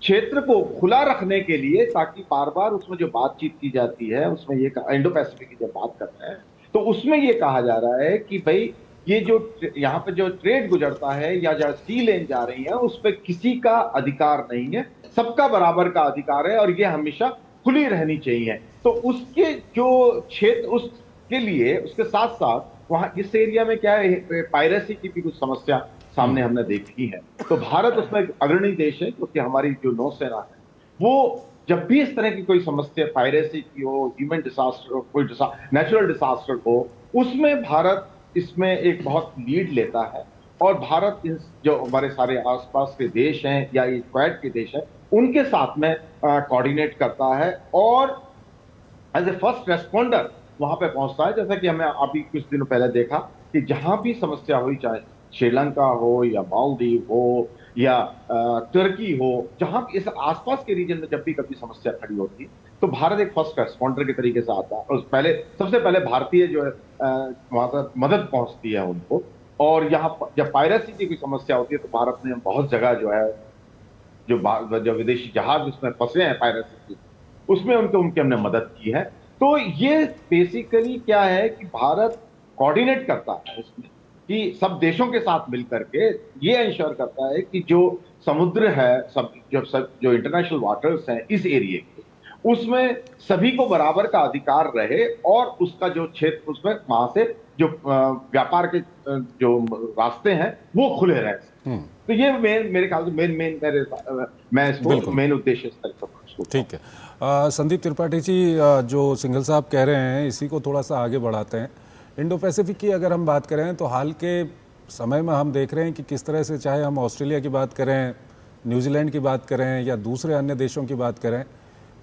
क्षेत्र को खुला रखने के लिए, ताकि बार बार उसमें जो बातचीत की जाती है उसमें ये इंडो पैसिफिक की जब बात कर रहे हैं तो उसमें ये कहा जा रहा है कि भाई ये जो यहाँ पे जो ट्रेड गुजरता है या जो सी लेन जा रही है उस पर किसी का अधिकार नहीं है, सबका बराबर का अधिकार है और ये हमेशा खुली रहनी चाहिए। तो उसके जो क्षेत्र उसके लिए उसके साथ साथ वहाँ इस एरिया में क्या है, पायरेसी की भी कुछ समस्या सामने हमने देखी है। तो भारत उसमें अग्रणी देश है क्योंकि हमारी जो नौसेना है वो जब भी इस तरह की कोई समस्या पायरेसी की हो, ह्यूमन डिजास्टर हो, कोई नेचुरल डिजास्टर हो, उसमें भारत इसमें एक बहुत लीड लेता है। और भारत जो हमारे सारे आसपास के देश हैं या ये क्वाड के देश हैं उनके साथ में कोऑर्डिनेट करता है और एज ए फर्स्ट रेस्पॉन्डर वहां पे पहुंचता है। जैसा कि हमें अभी कुछ दिनों पहले देखा कि जहां भी समस्या हुई, चाहे श्रीलंका हो या मालदीव हो या तुर्की हो, जहां इस आसपास के रीजन में जब भी कभी समस्या खड़ी होती है तो भारत एक फर्स्ट रेस्पॉन्डर के तरीके से आता है और सबसे पहले भारतीय जो है वहां पर मदद पहुंचती है उनको। और यहाँ जब पायरेसी की कोई समस्या होती है तो भारत ने बहुत जगह जो है जो विदेशी जहाज उसमें फंसे हैं पायरेसी की, उसमें उनकी हमने मदद की है। तो ये बेसिकली क्या है कि भारत कोऑर्डिनेट करता है इसमें कि सब देशों के साथ मिलकर के ये इंश्योर करता है कि जो समुद्र है, जो इंटरनेशनल वाटर्स हैं इस एरिया के, उसमें सभी को बराबर का अधिकार रहे और उसका जो क्षेत्र उसमें वहां से जो व्यापार के जो रास्ते हैं वो खुले रहे। तो ये मेरे ख्याल से मैं इसको मेन उद्देश्य समझता हूं। ठीक है, संदीप त्रिपाठी जी, जो सिंघल साहब कह रहे हैं इसी को थोड़ा सा आगे बढ़ाते हैं। इंडो पैसिफिक की अगर हम बात करें तो हाल के समय में हम देख रहे हैं कि किस तरह से, चाहे हम ऑस्ट्रेलिया की बात करें, न्यूजीलैंड की बात करें या दूसरे अन्य देशों की बात करें,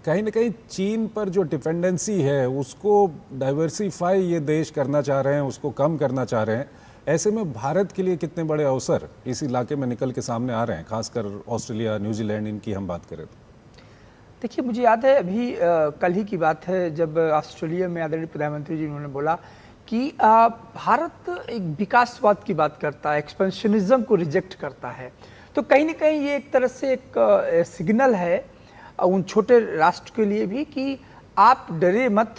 कहीं ना कहीं चीन पर जो डिपेंडेंसी है उसको डाइवर्सिफाई ये देश करना चाह रहे हैं, उसको कम करना चाह रहे हैं। ऐसे में भारत के लिए कितने बड़े अवसर इस इलाके में निकल के सामने आ रहे हैं, खासकर ऑस्ट्रेलिया, न्यूजीलैंड, इनकी हम बात करें तो? देखिए, मुझे याद है अभी कल ही की बात है जब ऑस्ट्रेलिया में आदरणीय प्रधानमंत्री जी उन्होंने बोला कि भारत एक विकासवाद की बात करता है, एक्सपेंशनिज्म को रिजेक्ट करता है। तो कहीं ना कहीं ये एक तरह से एक सिग्नल है उन छोटे राष्ट्र के लिए भी कि आप डरे मत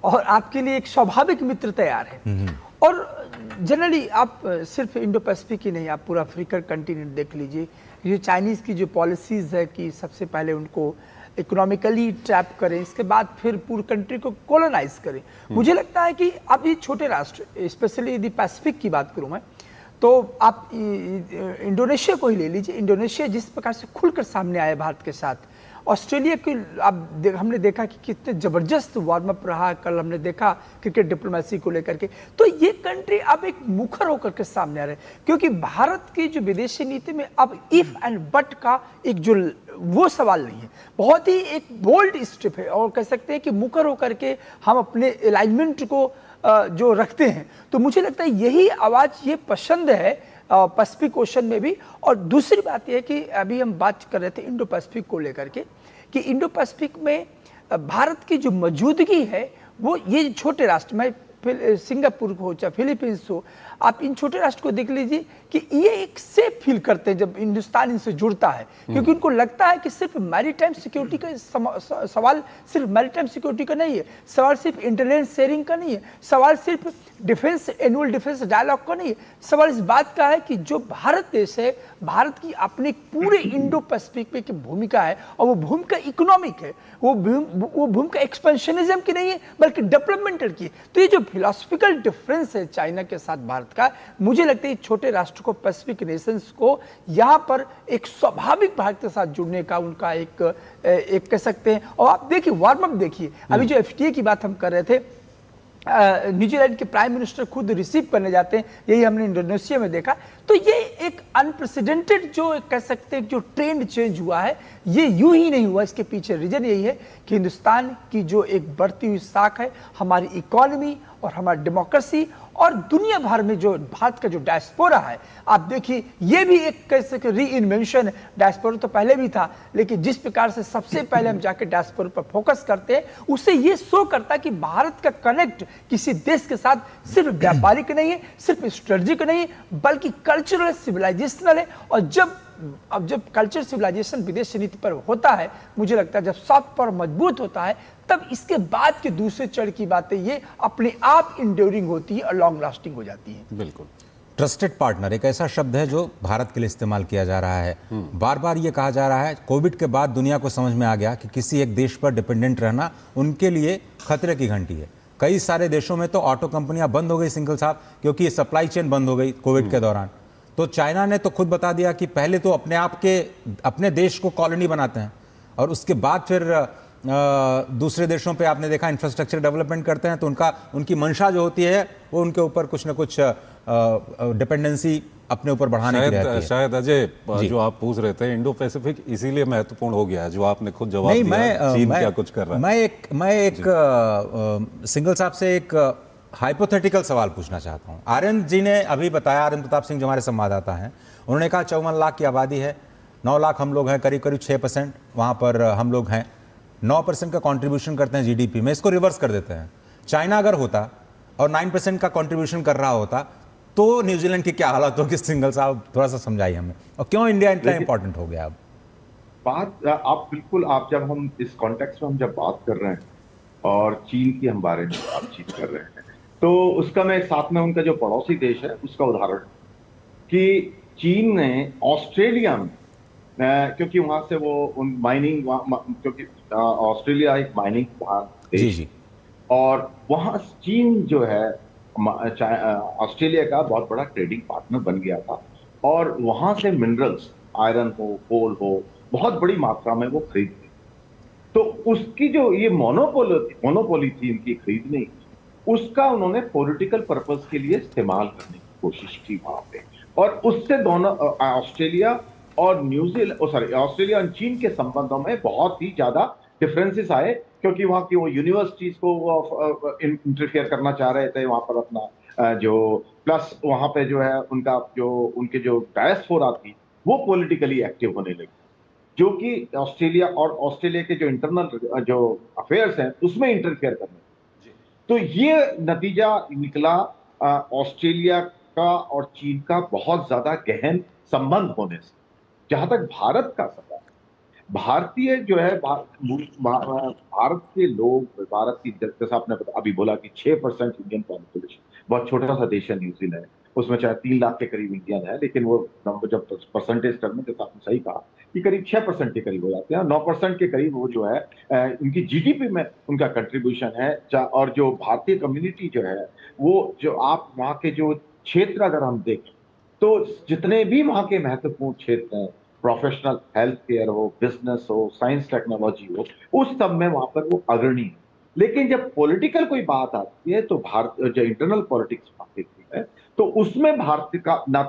और आपके लिए एक स्वाभाविक मित्र तैयार है। और जनरली आप सिर्फ इंडो पैसिफिक ही नहीं, आप पूरा अफ्रीकन कंटिनेंट देख लीजिए, ये चाइनीज़ की जो पॉलिसीज़ है कि सबसे पहले उनको इकोनॉमिकली ट्रैप करें, इसके बाद फिर पूरी कंट्री को कॉलोनाइज करें। मुझे लगता है कि अब ये छोटे राष्ट्र, स्पेशली यदि पैसिफिक की बात करूं मैं, तो आप इंडोनेशिया को ही ले लीजिए। इंडोनेशिया जिस प्रकार से खुलकर सामने आया भारत के साथ, ऑस्ट्रेलिया की हमने देखा कि कितने ज़बरदस्त वार्म अप रहा। कल हमने देखा क्रिकेट डिप्लोमेसी को लेकर के। तो ये कंट्री अब एक मुखर होकर के सामने आ रहे हैं क्योंकि भारत की जो विदेशी नीति में अब इफ एंड बट का एक जो वो सवाल नहीं है, बहुत ही एक बोल्ड स्टेप है और कह सकते हैं कि मुखर होकर के हम अपने अलाइनमेंट को जो रखते हैं। तो मुझे लगता है यही आवाज़ ये पसंद है पैसिफिक ओशन में भी। और दूसरी बात यह है कि अभी हम बात कर रहे थे इंडो पैसिफिक को लेकर के कि इंडो पैसिफिक में भारत की जो मौजूदगी है वो ये छोटे राष्ट्र में, सिंगापुर हो चाहे फिलीपींस हो, आप इन छोटे राष्ट्र को देख लीजिए कि ये एक सेफ फील करते हैं जब हिंदुस्तान इनसे जुड़ता है, क्योंकि उनको लगता है कि सिर्फ मैरीटाइम सिक्योरिटी का सवाल सिर्फ मैरीटाइम सिक्योरिटी का नहीं है, सवाल सिर्फ इंटेलिजेंस शेयरिंग का नहीं है, सवाल सिर्फ डिफेंस एनुअल डिफेंस डायलॉग का नहीं है, सवाल इस बात का है कि जो भारत देश है, भारत की अपने पूरे इंडो पैसिफिक में की भूमिका है और वो भूमिका इकोनॉमिक है, वो भूमिका एक्सपेंशनिज्म की नहीं है बल्कि डेवलपमेंटल की है। तो ये जो फिलोसफिकल डिफरेंस है चाइना के साथ भारत भारत का। मुझे लगता है छोटे राष्ट्र को, पैसिफिक नेशंस को यहाँ पर एक स्वाभाविक भारत के साथ जुड़ने का उनका एक कह सकते हैं। और आप देखिए वार्म अप देखिए, अभी जो FTA की बात हम कर रहे थे, न्यूजीलैंड के प्राइम मिनिस्टर खुद रिसीव करने जाते हैं, यही हमने इंडोनेशिया में देखा। तो ये एक अनप्रेसिडेंटेड जो कह सकते हैं जो ट्रेंड चेंज हुआ है, ये यूं ही नहीं हुआ। इसके पीछे रीजन यही है कि हिंदुस्तान की जो एक बढ़ती हुई साख है, हमारी इकोनॉमी और हमारी डेमोक्रेसी और दुनिया भर में जो भारत का जो डायस्पोरा है, आप देखिए ये भी एक कैसे री इन्वेंशन है। डायस्पोरा तो पहले भी था, लेकिन जिस प्रकार से सबसे पहले हम जाके डायस्पोरा पर फोकस करते हैं, उससे ये शो करता है कि भारत का कनेक्ट किसी देश के साथ सिर्फ व्यापारिक नहीं है, सिर्फ स्ट्रेटजिक नहीं है, बल्कि कल्चरल सिविलाइजेशनल है। और जब कल्चर सिविलाइजेशन विदेश नीति पर होता है, मुझे लगता है जब सॉफ्ट पावर मजबूत होता है, तब इसके बाद के दूसरे चरण की बातें ये अपने आप इंड्योरिंग होती है और लॉन्ग लास्टिंग हो जाती है। बिल्कुल। ट्रस्टेड पार्टनर एक ऐसा शब्द है जो भारत के लिए इस्तेमाल किया जा रहा है। बार बार ये कहा जा रहा है, कोविड के बाद दुनिया को समझ में आ गया कि किसी एक देश पर डिपेंडेंट रहना उनके लिए खतरे की घंटी है। कई सारे देशों में तो ऑटो कंपनियां बंद हो गई सिंगल साहब, क्योंकि सप्लाई चेन बंद हो गई कोविड के दौरान। तो चाइना ने तो खुद बता दिया कि पहले तो अपने देश को कॉलोनी बनाते हैं और उसके बाद फिर दूसरे देशों पे आपने देखा इंफ्रास्ट्रक्चर डेवलपमेंट करते हैं। तो उनकी मंशा जो होती है वो उनके ऊपर कुछ ना कुछ डिपेंडेंसी अपने ऊपर बढ़ाने की रहती है। शायद अजय जो आप पूछ रहे थे, इंडो पैसिफिक इसीलिए महत्वपूर्ण हो गया है, जो आपने खुद जवाब दिया। चीन क्या कुछ कर रहा है। मैं एक सिंगल साहब से एक हाइपोथेटिकल सवाल पूछना चाहता हूँ। आर्यन जी ने अभी बताया, आर्यन प्रताप सिंह जो हमारे संवाददाता हैं, उन्होंने कहा 54 लाख की आबादी है, 9 लाख हम लोग हैं, करीब 6% वहाँ पर हम लोग हैं, 9% का कंट्रीब्यूशन करते हैं GDP में। इसको रिवर्स कर देते हैं, चाइना अगर होता और 9% का कंट्रीब्यूशन कर रहा होता तो न्यूजीलैंड की क्या हालत होगी। सिंगल साहब थोड़ा सा समझाइए हमें, और क्यों इंडिया इतना इंपॉर्टेंट हो गया अब। आप जब हम इस कॉन्टेक्स्ट में हम जब बात कर रहे हैं और चीन की हम बारे में बातचीत कर रहे हैं, तो उसका मैं साथ में उनका जो पड़ोसी देश है उसका उदाहरण कि चीन ने ऑस्ट्रेलिया में, क्योंकि वहां से वो माइनिंग, क्योंकि ऑस्ट्रेलिया एक माइनिंग देश है, और वहां चीन जो है ऑस्ट्रेलिया का बहुत बड़ा ट्रेडिंग पार्टनर बन गया था, और वहां से मिनरल्स, आयरन हो, कोल हो, बहुत बड़ी मात्रा में वो खरीदते। तो उसकी जो ये मोनोपोली थी इनकी खरीदने की, उसका उन्होंने पॉलिटिकल पर्पस के लिए इस्तेमाल करने की कोशिश की वहां पे, और उससे दोनों ऑस्ट्रेलिया और ऑस्ट्रेलिया और चीन के संबंधों में बहुत ही ज्यादा डिफरेंसेस आए, क्योंकि वहां की वो यूनिवर्सिटीज को इंटरफेयर करना चाह रहे थे वहां पर अपना जो, प्लस वहां पे जो है उनके जो डायस्पोरा थी वो पॉलिटिकली एक्टिव होने लगी, जो कि ऑस्ट्रेलिया के जो इंटरनल जो अफेयर्स हैं उसमें इंटरफेयर करने। तो ये नतीजा निकला ऑस्ट्रेलिया का और चीन का बहुत ज्यादा गहन संबंध होने से। जहां तक भारत का सवाल, भारतीय जो है भारत के लोग, भारत की, जैसा आपने अभी बोला कि 6% इंडियन पॉपुलेशन, बहुत छोटा सा देश है न्यूजीलैंड, उसमें चाहे 3 लाख के करीब इंडियन है, लेकिन वो नंबर जब परसेंटेज टर्म में, जैसा आपने सही कहा कि करीब 6% के करीब हो जाते हैं, 9% के करीब वो जो है उनकी GDP में उनका कंट्रीब्यूशन है। और जो भारतीय कम्युनिटी जो है वो, जो आप वहाँ के जो क्षेत्र अगर हम देखें तो जितने भी वहाँ के महत्वपूर्ण क्षेत्र हैं, प्रोफेशनल, हेल्थ केयर हो, बिजनेस हो, साइंस टेक्नोलॉजी हो, उस सब में वहां पर वो अग्रणी है। लेकिन जब पॉलिटिकल कोई बात आती है, तो भारत जो इंटरनल पॉलिटिक्स होती है, तो उसमें भारत का ना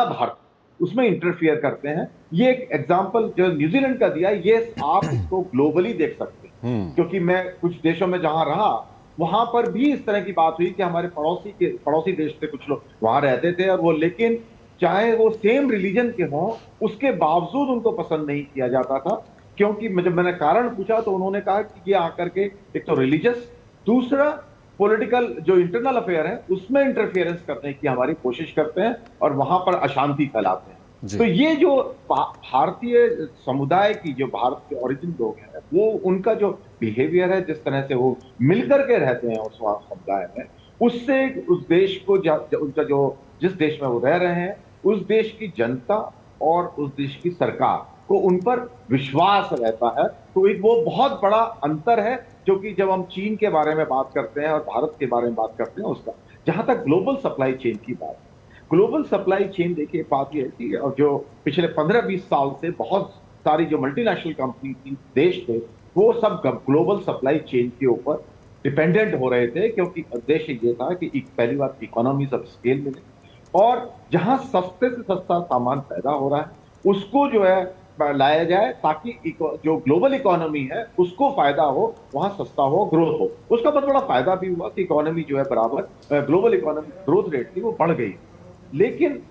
भारत उसमें इंटरफियर करते हैं। ये एक एग्जांपल जो न्यूजीलैंड का दिया, ये आप इसको ग्लोबली देख सकते हैं, क्योंकि मैं कुछ देशों में जहां रहा वहां पर भी इस तरह की बात हुई कि हमारे पड़ोसी देश से कुछ लोग वहां रहते थे, और वो, लेकिन चाहे वो सेम रिलीजन के हों, उसके बावजूद उनको पसंद नहीं किया जाता था, क्योंकि जब मैंने कारण पूछा तो उन्होंने कहा कि ये आकर के एक तो रिलीजियस, दूसरा पॉलिटिकल जो इंटरनल अफेयर है उसमें इंटरफेरेंस करने की हमारी कोशिश करते हैं और वहां पर अशांति फैलाते हैं। तो ये जो भारतीय समुदाय की, जो भारत के ओरिजिन लोग हैं, वो उनका जो बिहेवियर है, जिस तरह से वो मिलकर के रहते हैं उस समुदाय में, उससे उस देश को उनका जो जिस देश में वो रह रहे हैं, उस देश की जनता और उस देश की सरकार को उन पर विश्वास रहता है। तो एक वो बहुत बड़ा अंतर है, जो कि जब हम चीन के बारे में बात करते हैं और भारत के बारे में बात करते हैं उसका। जहां तक ग्लोबल सप्लाई चेन की बात, ग्लोबल सप्लाई चेन देखिए बात यह है कि जो पिछले 15-20 साल से बहुत सारी जो मल्टीनेशनल कंपनी थी, देश थे, वो सब ग्लोबल सप्लाई चेन के ऊपर डिपेंडेंट हो रहे थे, क्योंकि उद्देश्य ये था कि पहली बात इकोनॉमीज ऑफ स्केल मिले, और जहां सस्ते से सस्ता सामान पैदा हो रहा है उसको जो है लाया जाए, ताकि जो ग्लोबल इकोनॉमी है उसको फायदा हो, वहां सस्ता हो, ग्रोथ हो। उसका बहुत बड़ा फायदा भी हुआ कि इकोनॉमी जो है बराबर ग्लोबल इकोनॉमी ग्रोथ रेट थी वो बढ़ गई। लेकिन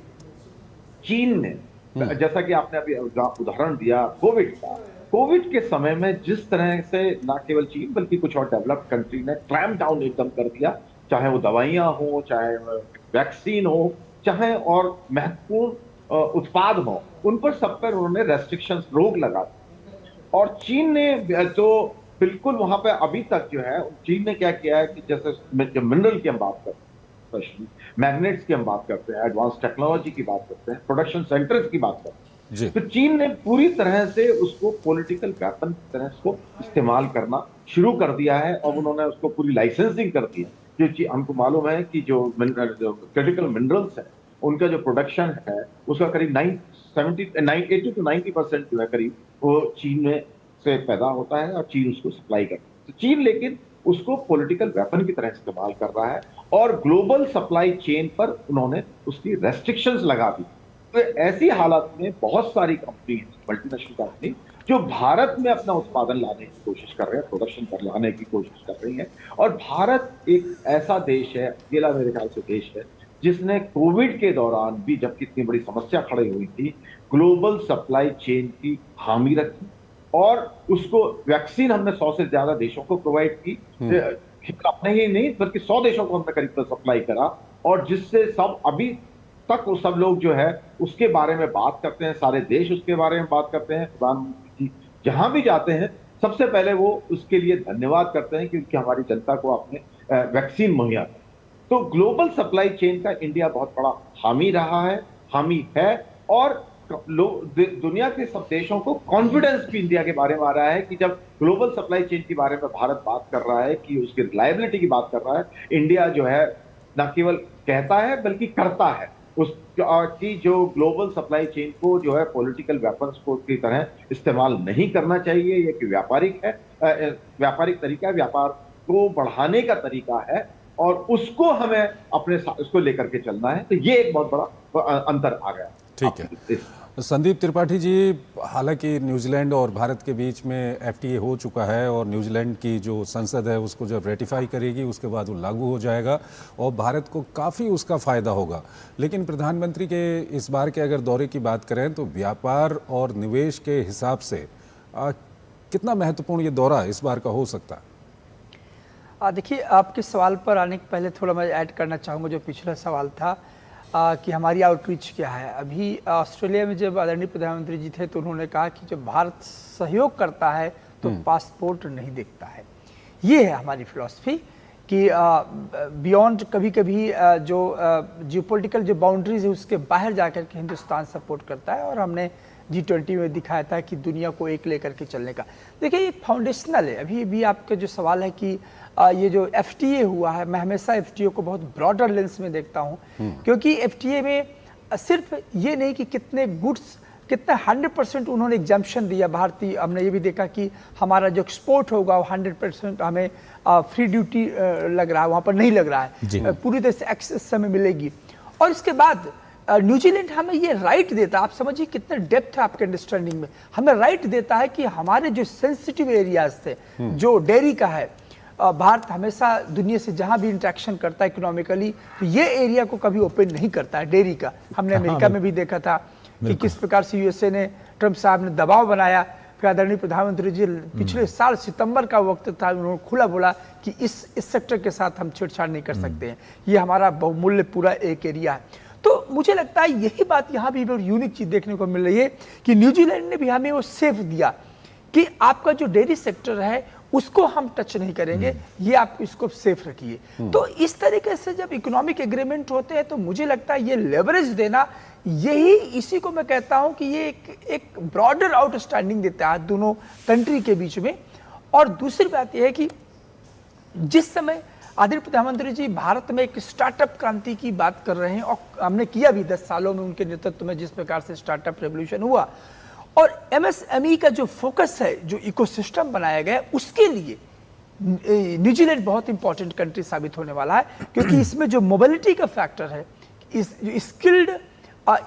चीन ने, जैसा कि आपने अभी उदाहरण दिया कोविड का, कोविड के समय में जिस तरह से न केवल चीन बल्कि कुछ और डेवलप्ड कंट्री ने क्लैम्प डाउन एकदम कर दिया, चाहे वो दवाइयां हो, चाहे वैक्सीन हो, चाहे और महत्वपूर्ण उत्पाद हो, उन पर सब पर उन्होंने रेस्ट्रिक्शंस, रोक लगा दी। और चीन ने तो बिल्कुल वहां पे अभी तक जो है, चीन ने क्या किया है कि जैसे जब मिनरल की हम बात करते हैं, स्पेशली मैग्नेट्स की हम बात करते हैं, एडवांस टेक्नोलॉजी की बात करते हैं, प्रोडक्शन सेंटर्स की बात करते हैं, तो चीन ने पूरी तरह से उसको पॉलिटिकल वेपन की तरह उसको इस्तेमाल करना शुरू कर दिया है, और उन्होंने उसको पूरी लाइसेंसिंग कर दी है। क्योंकि हमको मालूम है कि जो क्रिटिकल मिनरल्स है, उनका जो प्रोडक्शन है उसका करीब 80 to 90% जो है करीब वो चीन में से पैदा होता है, और चीन उसको सप्लाई करता है। तो चीन लेकिन उसको पॉलिटिकल वेपन की तरह इस्तेमाल कर रहा है, और ग्लोबल सप्लाई चेन पर उन्होंने उसकी रेस्ट्रिक्शंस लगा दी। तो ऐसी हालत में बहुत सारी कंपनी, मल्टीनेशनल कंपनी, जो भारत में अपना उत्पादन लाने की कोशिश कर रहे हैं, प्रोडक्शन पर लाने की कोशिश कर रही है। और भारत एक ऐसा देश है, अकेला मेरे ख्याल से देश है, जिसने कोविड के दौरान भी, जब कितनी बड़ी समस्या खड़ी हुई थी, ग्लोबल सप्लाई चेन की हामी रखी, और उसको वैक्सीन हमने 100 से ज्यादा देशों को प्रोवाइड की, अपने ही नहीं बल्कि 100 देशों को हमने करीब सप्लाई करा, और जिससे सब अभी तक वो सब लोग जो है उसके बारे में बात करते हैं, सारे देश उसके बारे में बात करते हैं। प्रधानमंत्री जहां भी जाते हैं सबसे पहले वो उसके लिए धन्यवाद करते हैं, क्योंकि हमारी जनता को आपने वैक्सीन मुहैया की। तो ग्लोबल सप्लाई चेन का इंडिया बहुत बड़ा हामी रहा है, हामी है, और दुनिया के सब देशों को कॉन्फिडेंस भी इंडिया के बारे में आ रहा है कि जब ग्लोबल सप्लाई चेन के बारे में भारत बात कर रहा है, कि उसकी रिलायबिलिटी की बात कर रहा है, इंडिया जो है न केवल कहता है बल्कि करता है उसकी जो ग्लोबल सप्लाई चेन को जो है पॉलिटिकल वेपन्स को की तरह इस्तेमाल नहीं करना चाहिए। ये कि व्यापारिक है, व्यापारिक तरीका है, व्यापार को बढ़ाने का तरीका है, और उसको हमें अपने उसको लेकर के चलना है। तो ये एक बहुत बड़ा अंतर आ गया। ठीक है संदीप त्रिपाठी जी, हालांकि न्यूजीलैंड और भारत के बीच में FTA हो चुका है, और न्यूजीलैंड की जो संसद है उसको जब रेटिफाई करेगी उसके बाद वो लागू हो जाएगा, और भारत को काफ़ी उसका फ़ायदा होगा। लेकिन प्रधानमंत्री के इस बार के अगर दौरे की बात करें तो व्यापार और निवेश के हिसाब से कितना महत्वपूर्ण ये दौरा इस बार का हो सकता है? देखिए, आपके सवाल पर आने के पहले थोड़ा मैं ऐड करना चाहूँगा जो पिछला सवाल था, कि हमारी आउटरीच क्या है। अभी ऑस्ट्रेलिया में जब आदरणीय प्रधानमंत्री जी थे तो उन्होंने कहा कि जब भारत सहयोग करता है तो पासपोर्ट नहीं देखता है। ये है हमारी फिलॉसफी कि बियॉन्ड कभी कभी जो जियोपॉलिटिकल जो बाउंड्रीज है उसके बाहर जाकर के हिंदुस्तान सपोर्ट करता है, और हमने G20 में दिखाया था कि दुनिया को एक लेकर के चलने का। देखिए, ये फाउंडेशनल है। अभी भी आपका जो सवाल है कि ये जो FTA हुआ है, मैं हमेशा FTA को बहुत ब्रॉडर लेंस में देखता हूँ, क्योंकि FTA में सिर्फ ये नहीं कि कितने गुड्स, कितना 100% उन्होंने एग्जाम्पशन दिया भारतीय। हमने ये भी देखा कि हमारा जो एक्सपोर्ट होगा वो 100% हमें फ्री ड्यूटी लग रहा है, वहाँ पर नहीं लग रहा है, पूरी तरह से एक्सेस हमें मिलेगी। और इसके बाद न्यूजीलैंड हमें ये राइट देता है, आप समझिए कितना डेप्थ है आपके अंडरस्टैंडिंग में, हमें राइट देता है कि हमारे जो सेंसिटिव एरियाज थे, जो डेयरी का है, भारत हमेशा दुनिया से जहां भी इंटरेक्शन करता है इकोनॉमिकली, तो ये एरिया को कभी ओपन नहीं करता है डेयरी का। हमने अमेरिका में भी देखा था कि किस प्रकार से USA ने, ट्रंप साहब ने दबाव बनाया। फिर आदरणीय प्रधानमंत्री जी पिछले साल सितंबर का वक्त था, उन्होंने खुला बोला कि इस सेक्टर के साथ हम छेड़छाड़ नहीं कर सकते हैं, ये हमारा बहुमूल्य पूरा एक एरिया है। तो मुझे लगता है यही बात यहाँ भी यूनिक चीज देखने को मिल रही है कि न्यूजीलैंड ने भी हमें वो सेफ दिया कि आपका जो डेयरी सेक्टर है उसको हम टच नहीं करेंगे, ये आप इसको सेफ रखिए। तो इस तरीके से जब इकोनॉमिक एग्रीमेंट होते हैं तो मुझे लगता है ये लेवरेज देना, यही इसी को मैं कहता हूं कि ये एक ब्रॉडर आउटस्टैंडिंग देता है दोनों कंट्री के बीच में। और दूसरी बात यह है कि जिस समय आदरणीय प्रधानमंत्री जी भारत में एक स्टार्टअप क्रांति की बात कर रहे हैं और हमने किया भी 10 सालों में उनके नेतृत्व में जिस प्रकार से स्टार्टअप रेवोल्यूशन हुआ, और एमएसएमई का जो फोकस है, जो इकोसिस्टम बनाया गया है, उसके लिए न्यूजीलैंड बहुत इंपॉर्टेंट कंट्री साबित होने वाला है, क्योंकि इसमें जो मोबिलिटी का फैक्टर है, इस स्किल्ड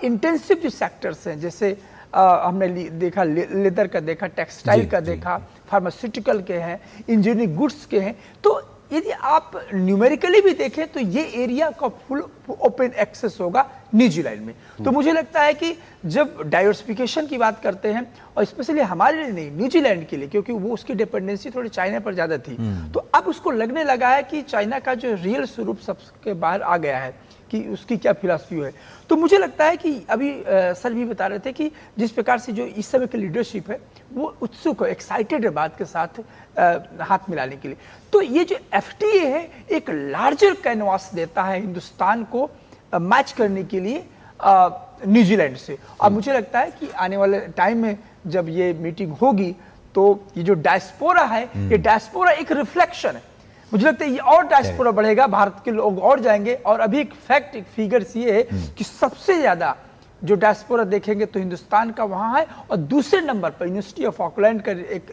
इंटेंसिव जो सेक्टर्स हैं, जैसे हमने देखा लेदर का देखा, टेक्सटाइल का देखा, फार्मास्यूटिकल के हैं, इंजीनियरिंग गुड्स के हैं, तो यदि आप न्यूमेरिकली भी देखें तो ये एरिया का फुल ओपन एक्सेस होगा न्यूजीलैंड में। तो मुझे लगता है कि जब डाइवर्सिफिकेशन की बात करते हैं, और स्पेशली हमारे लिए नहीं, न्यूजीलैंड के लिए, क्योंकि वो उसकी डिपेंडेंसी थोड़ी चाइना पर ज़्यादा थी, तो अब उसको लगने लगा है कि चाइना का जो रियल स्वरूप सबके बाहर आ गया है कि उसकी क्या फिलॉसफी है। तो मुझे लगता है कि अभी सर भी बता रहे थे कि जिस प्रकार से जो इस समय की लीडरशिप है वो उत्सुक है, एक्साइटेड है बात के साथ हाथ मिलाने के लिए। तो ये जो एफटीए है एक लार्जर कैनवास देता है हिंदुस्तान को मैच करने के लिए न्यूजीलैंड से। और मुझे लगता है कि आने वाले टाइम में जब ये मीटिंग होगी तो ये जो डायस्पोरा है, ये डायस्पोरा एक रिफ्लेक्शन है। मुझे लगता है ये और डायस्पोरा बढ़ेगा, भारत के लोग और जाएंगे। और अभी एक फैक्ट, एक फिगर्स ये है कि सबसे ज्यादा जो डायस्पोरा देखेंगे तो हिंदुस्तान का वहां है, और दूसरे नंबर पर यूनिवर्सिटी ऑफ ऑकलैंड का एक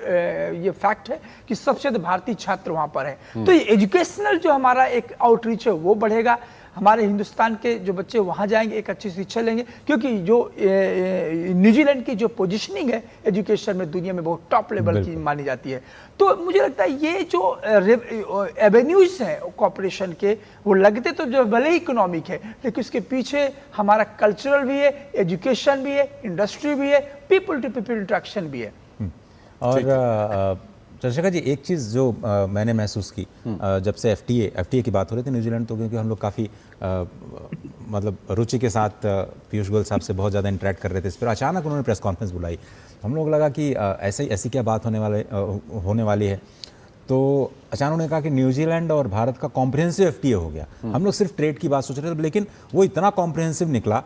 ये फैक्ट है कि सबसे ज्यादा भारतीय छात्र वहां पर हैं। तो ये एजुकेशनल जो हमारा एक आउटरीच है वो बढ़ेगा, हमारे हिंदुस्तान के जो बच्चे वहां जाएंगे एक अच्छी शिक्षा लेंगे, क्योंकि जो न्यूजीलैंड की जो पोजीशनिंग है एजुकेशन में दुनिया में बहुत टॉप लेवल की मानी जाती है। तो मुझे लगता है ये जो एवेन्यूज हैं कॉपरेशन के, वो लगते तो जो भले ही इकोनॉमिक है, लेकिन उसके पीछे हमारा कल्चरल भी है, एजुकेशन भी है, इंडस्ट्री भी है, पीपल टू पीपल इंटरेक्शन भी है। और चंद्रशेखर जी, एक चीज़ जो मैंने महसूस की जब से एफटीए की बात हो रही थी न्यूजीलैंड, तो क्योंकि हम लोग काफ़ी मतलब रुचि के साथ पीयूष गोयल साहब से बहुत ज़्यादा इंटरेक्ट कर रहे थे इस पर, अचानक उन्होंने प्रेस कॉन्फ्रेंस बुलाई, हम लोग लगा कि ऐसी क्या बात होने वाली है। तो अचानक उन्होंने कहा कि न्यूजीलैंड और भारत का कॉम्प्रिहेंसिव एफटीए हो गया। हम लोग सिर्फ ट्रेड की बात सोच रहे थे, लेकिन वो इतना कॉम्प्रिहेंसिव निकला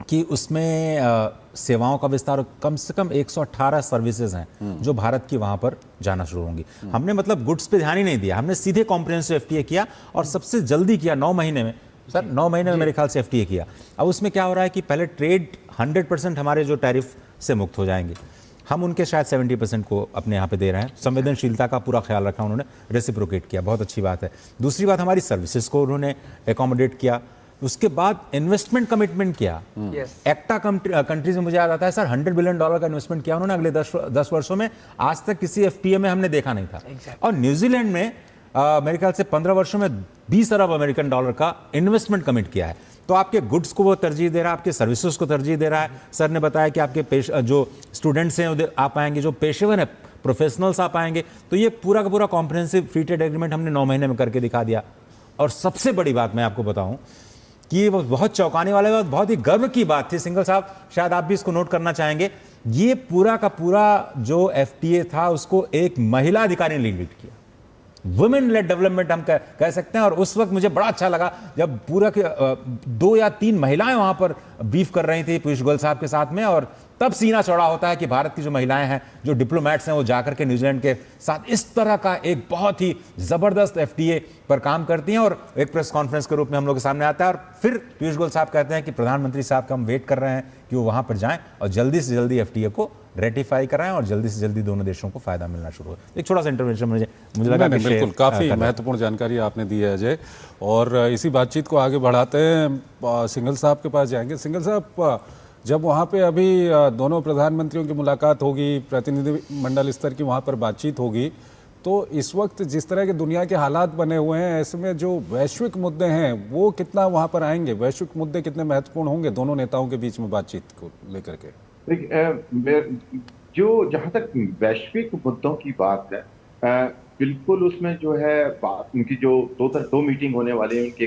कि उसमें सेवाओं का विस्तार, कम से कम 118 सर्विसेज हैं जो भारत की वहां पर जाना शुरू होंगी। हमने मतलब गुड्स पे ध्यान ही नहीं दिया, हमने सीधे कॉम्प्रिहेंसिव एफटीए किया, और सबसे जल्दी किया 9 महीने में। सर 9 महीने में मेरे ख्याल से एफटीए किया। अब उसमें क्या हो रहा है कि पहले ट्रेड 100% हमारे जो टैरिफ से मुक्त हो जाएंगे, हम उनके शायद 70% को अपने यहाँ पे दे रहे हैं। संवेदनशीलता का पूरा ख्याल रखा उन्होंने, रेसिप्रोकेट किया, बहुत अच्छी बात है। दूसरी बात, हमारी सर्विसेज को उन्होंने एकोमोडेट किया। उसके बाद इन्वेस्टमेंट कमिटमेंट किया। एक्टा कंट्रीज में मुझे याद आता है सर, $100 बिलियन का इन्वेस्टमेंट किया उन्होंने अगले 10 वर्षों में। आज तक किसी एफटीए में हमने देखा नहीं था। और न्यूजीलैंड में मेरे ख्याल से 15 वर्षों में 20 अरब अमेरिकन डॉलर का इन्वेस्टमेंट कमिट किया है। तो आपके गुड्स को वो तरजीह दे रहा है, आपके सर्विसेज को तरजीह दे रहा है। सर ने बताया कि आपके जो स्टूडेंट्स हैं आ पाएंगे, जो पेशेवर हैं, प्रोफेशनल्स आ पाएंगे। तो ये पूरा का पूरा कॉम्प्रिहेंसिव फ्री ट्रेड एग्रीमेंट हमने 9 महीने में करके दिखा दिया। और सबसे बड़ी बात मैं आपको बताऊं कि वो बहुत चौंकाने वाला है, बहुत ही गर्व की बात थी। सिंघल साहब, शायद आप भी इसको नोट करना चाहेंगे, ये पूरा का पूरा जो एफटीए था उसको एक महिला अधिकारी ने लीड किया। वुमेन लेड डेवलपमेंट हम कह सकते हैं। और उस वक्त मुझे बड़ा अच्छा लगा जब पूरा के 2 या 3 महिलाएं वहां पर ब्रीफ कर रही थी पीयूष गोयल साहब के साथ में, और तब सीना चौड़ा होता है कि भारत की जो महिलाएं हैं, जो डिप्लोमेट्स हैं, वो जाकर के न्यूजीलैंड के साथ इस तरह का एक बहुत ही ज़बरदस्त एफटीए पर काम करती हैं। और एक प्रेस कॉन्फ्रेंस के रूप में हम लोग के सामने आता है, और फिर पीयूष गोयल साहब कहते हैं कि प्रधानमंत्री साहब का हम वेट कर रहे हैं कि वो वहाँ पर जाएँ और जल्दी से जल्दी एफटीए को रेटिफाई कराएं और जल्दी से जल्दी दोनों देशों को फायदा मिलना शुरू हो। एक छोटा सा इंटरवेंशन मुझे लगा कि बिल्कुल काफ़ी महत्वपूर्ण जानकारी आपने दी है अजय। और इसी बातचीत को आगे बढ़ाते हैं, सिंघल साहब के पास जाएंगे। सिंघल साहब, जब वहाँ पे अभी दोनों प्रधानमंत्रियों की मुलाकात होगी, प्रतिनिधिमंडल स्तर की वहाँ पर बातचीत होगी, तो इस वक्त जिस तरह के दुनिया के हालात बने हुए हैं, ऐसे में जो वैश्विक मुद्दे हैं वो कितना वहाँ पर आएंगे, वैश्विक मुद्दे कितने महत्वपूर्ण होंगे दोनों नेताओं के बीच में बातचीत को लेकर के? जो जहाँ तक वैश्विक मुद्दों की बात है, बिल्कुल उसमें जो है बात, उनकी जो दो मीटिंग होने वाली है, उनकी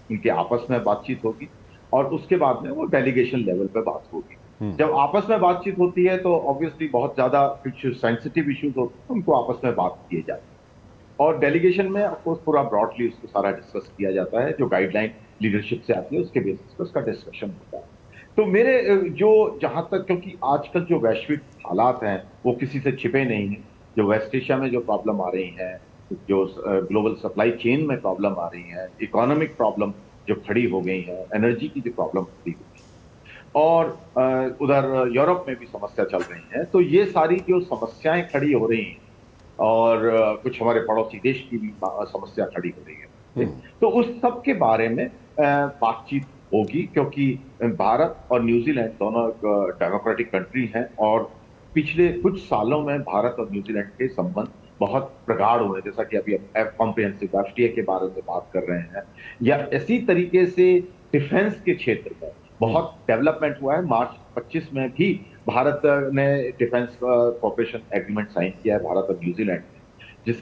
उनके आपस में बातचीत होगी, और उसके बाद में वो डेलीगेशन लेवल पे बात होगी। जब आपस में बातचीत होती है तो ऑब्वियसली बहुत ज्यादा सेंसिटिव इश्यूज होते हैं, उनको आपस में बात किए जाते हैं। और डेलीगेशन में ऑफकोर्स पूरा ब्रॉडली उसको सारा डिस्कस किया जाता है, जो गाइडलाइन लीडरशिप से आती है उसके बेसिस पर उसका डिस्कशन होता है। तो मेरे जो जहां तक, क्योंकि आजकल जो वैश्विक हालात हैं वो किसी से छिपे नहीं हैं, जो वेस्ट एशिया में जो प्रॉब्लम आ रही है, जो ग्लोबल सप्लाई चेन में प्रॉब्लम आ रही है, इकोनॉमिक प्रॉब्लम जो खड़ी हो गई है, एनर्जी की जो प्रॉब्लम खड़ी हो गई है, और उधर यूरोप में भी समस्या चल रही है। तो ये सारी जो समस्याएं खड़ी हो रही हैं और कुछ हमारे पड़ोसी देश की भी समस्या खड़ी हो रही है, तो उस सब के बारे में बातचीत होगी, क्योंकि भारत और न्यूजीलैंड दोनों डेमोक्रेटिक कंट्री हैं और पिछले कुछ सालों में भारत और न्यूजीलैंड के संबंध बहुत प्रगाढ़ हुए, जैसा कि अभी कॉम्प्रिहेंसिव राष्ट्रीय के बारे में बात कर रहे हैं, या इसी तरीके से डिफेंस के क्षेत्र में बहुत डेवलपमेंट हुआ है। मार्च 25 में भी भारत ने डिफेंस कोऑपरेशन एग्रीमेंट साइन किया है, भारत और न्यूजीलैंड ने,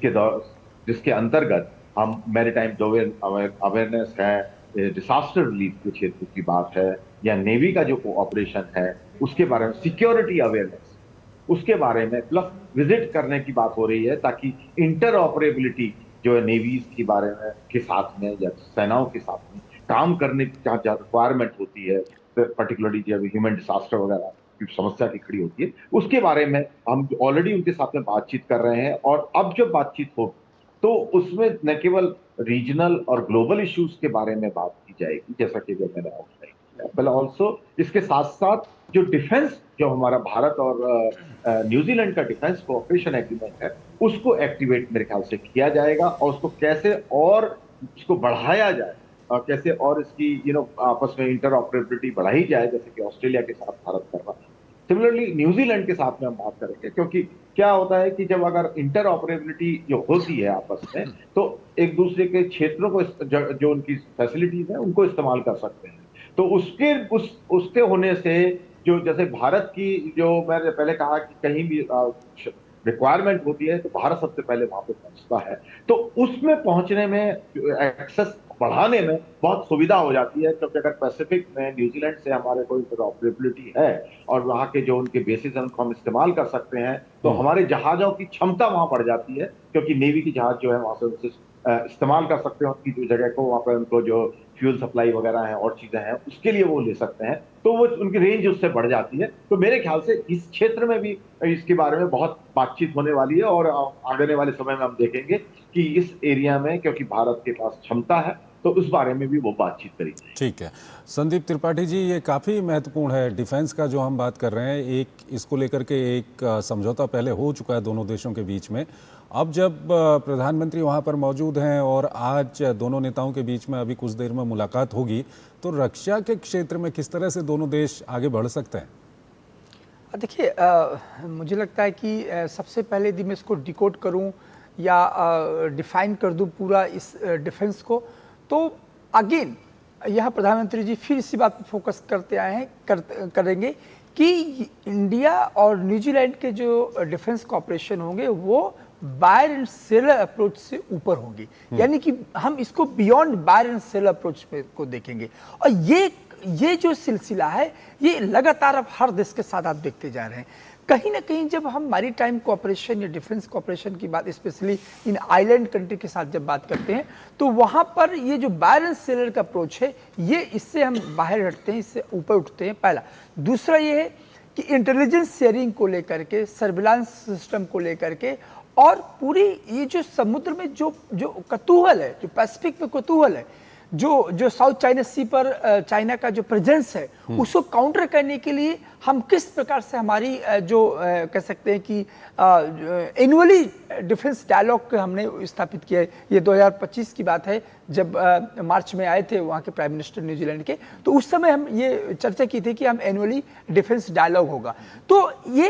जिसके अंतर्गत हम मैरीटाइम अवेयरनेस है, डिजास्टर रिलीफ के क्षेत्र की बात है, या नेवी का जो कोऑपरेशन है उसके बारे में, सिक्योरिटी अवेयरनेस उसके बारे में, प्लस विजिट करने की बात हो रही है, ताकि इंटर ऑपरेबिलिटी जो है नेवीज के बारे में के साथ में या सेनाओं के साथ में काम करने की जहाँ रिक्वायरमेंट होती है, पर्टिकुलरली जब ह्यूमन डिजास्टर वगैरह की समस्या की खड़ी होती है, उसके बारे में हम ऑलरेडी उनके साथ में बातचीत कर रहे हैं। और अब जब बातचीत हो तो उसमें न केवल रीजनल और ग्लोबल इश्यूज के बारे में बात की जाएगी, जैसा कि जो मैंने आउटलाइन किया, बट ऑल्सो इसके साथ साथ जो डिफेंस, जो हमारा भारत और न्यूजीलैंड का डिफेंस कोऑपरेशन एग्रीमेंट है, उसको एक्टिवेट मेरे ख्याल से किया जाएगा, और उसको कैसे और उसको बढ़ाया जाए, और कैसे और इसकी आपस में इंटर ऑपरेबिलिटी बढ़ाई जाए, जैसे कि ऑस्ट्रेलिया के साथ भारत कर रहा है। सिमिलरली न्यूजीलैंड के साथ में हम बात करेंगे, क्योंकि क्या होता है कि जब अगर इंटर ऑपरेबिलिटी जो होती है आपस में, तो एक दूसरे के क्षेत्रों को जो उनकी फैसिलिटीज है उनको इस्तेमाल कर सकते हैं। तो उसके होने से जो, जैसे भारत की जो मैंने पहले कहा कि कहीं भी रिक्वायरमेंट होती है तो भारत सबसे पहले वहां पे पहुंचता है, तो उसमें पहुंचने में, एक्सेस बढ़ाने में बहुत सुविधा हो जाती है, क्योंकि अगर पैसिफिक में न्यूजीलैंड से हमारे कोई इंटरऑपरेबिलिटी है और वहाँ के जो उनके बेसिस हैं उनको हम इस्तेमाल कर सकते हैं, तो हमारे जहाजों की क्षमता वहां बढ़ जाती है, क्योंकि नेवी की जहाज जो है वहां से इस्तेमाल कर सकते हैं उनकी जो जगह को, वहां पर उनको जो फ्यूल सप्लाई वगैरह है और चीजें हैं उसके लिए वो ले सकते हैं, तो वो उनकी रेंज उससे बढ़ जाती है। तो मेरे ख्याल से इस क्षेत्र में भी इसके बारे में बहुत बातचीत होने वाली है, और आने वाले समय में हम देखेंगे कि इस एरिया में, क्योंकि भारत के पास क्षमता है, तो उस बारे में भी वो बातचीत करेंगे। ठीक है संदीप त्रिपाठी जी, ये काफ़ी महत्वपूर्ण है डिफेंस का जो हम बात कर रहे हैं। एक इसको लेकर के एक समझौता पहले हो चुका है दोनों देशों के बीच में। अब जब प्रधानमंत्री वहाँ पर मौजूद हैं और आज दोनों नेताओं के बीच में अभी कुछ देर में मुलाकात होगी, तो रक्षा के क्षेत्र में किस तरह से दोनों देश आगे बढ़ सकते हैं? देखिए, मुझे लगता है कि सबसे पहले यदि मैं इसको डिकोड करूं या डिफाइन कर दूं पूरा इस डिफेंस को, तो अगेन यहाँ प्रधानमंत्री जी फिर इसी बात पर फोकस करते आए हैं, करेंगे कि इंडिया और न्यूजीलैंड के जो डिफेंस कॉपरेशन होंगे वो बायर एंड सेलर अप्रोच से ऊपर होंगे, यानी कि हम इसको beyond buyer and seller approach को देखेंगे। और ये जो सिलसिला है ये लगातार अब हर देश के साथ आप देखते जा रहे हैं। कहीं ना कहीं जब हम मैरीटाइम कोऑपरेशन या डिफेंस कोऑपरेशन की बात, स्पेशली इन आइलैंड कंट्री के साथ जब बात करते हैं, तो वहाँ पर ये जो बायर एंड सेलर का अप्रोच है, ये इससे हम बाहर हटते हैं, इससे ऊपर उठते हैं, पहला। दूसरा ये है कि इंटेलिजेंस शेयरिंग को लेकर के, सर्विलांस सिस्टम को लेकर के, और पूरी ये जो समुद्र में जो कतूहल है, जो पैसिफिक में कतूहल है, जो साउथ चाइना सी पर चाइना का जो प्रेजेंस है, उसको काउंटर करने के लिए हम किस प्रकार से हमारी जो कह सकते हैं कि एनुअली डिफेंस डायलॉग हमने स्थापित किया है। ये 2025 की बात है, जब मार्च में आए थे वहाँ के प्राइम मिनिस्टर न्यूजीलैंड के, तो उस समय हम ये चर्चा की थी कि हम एनुअली डिफेंस डायलॉग होगा। तो ये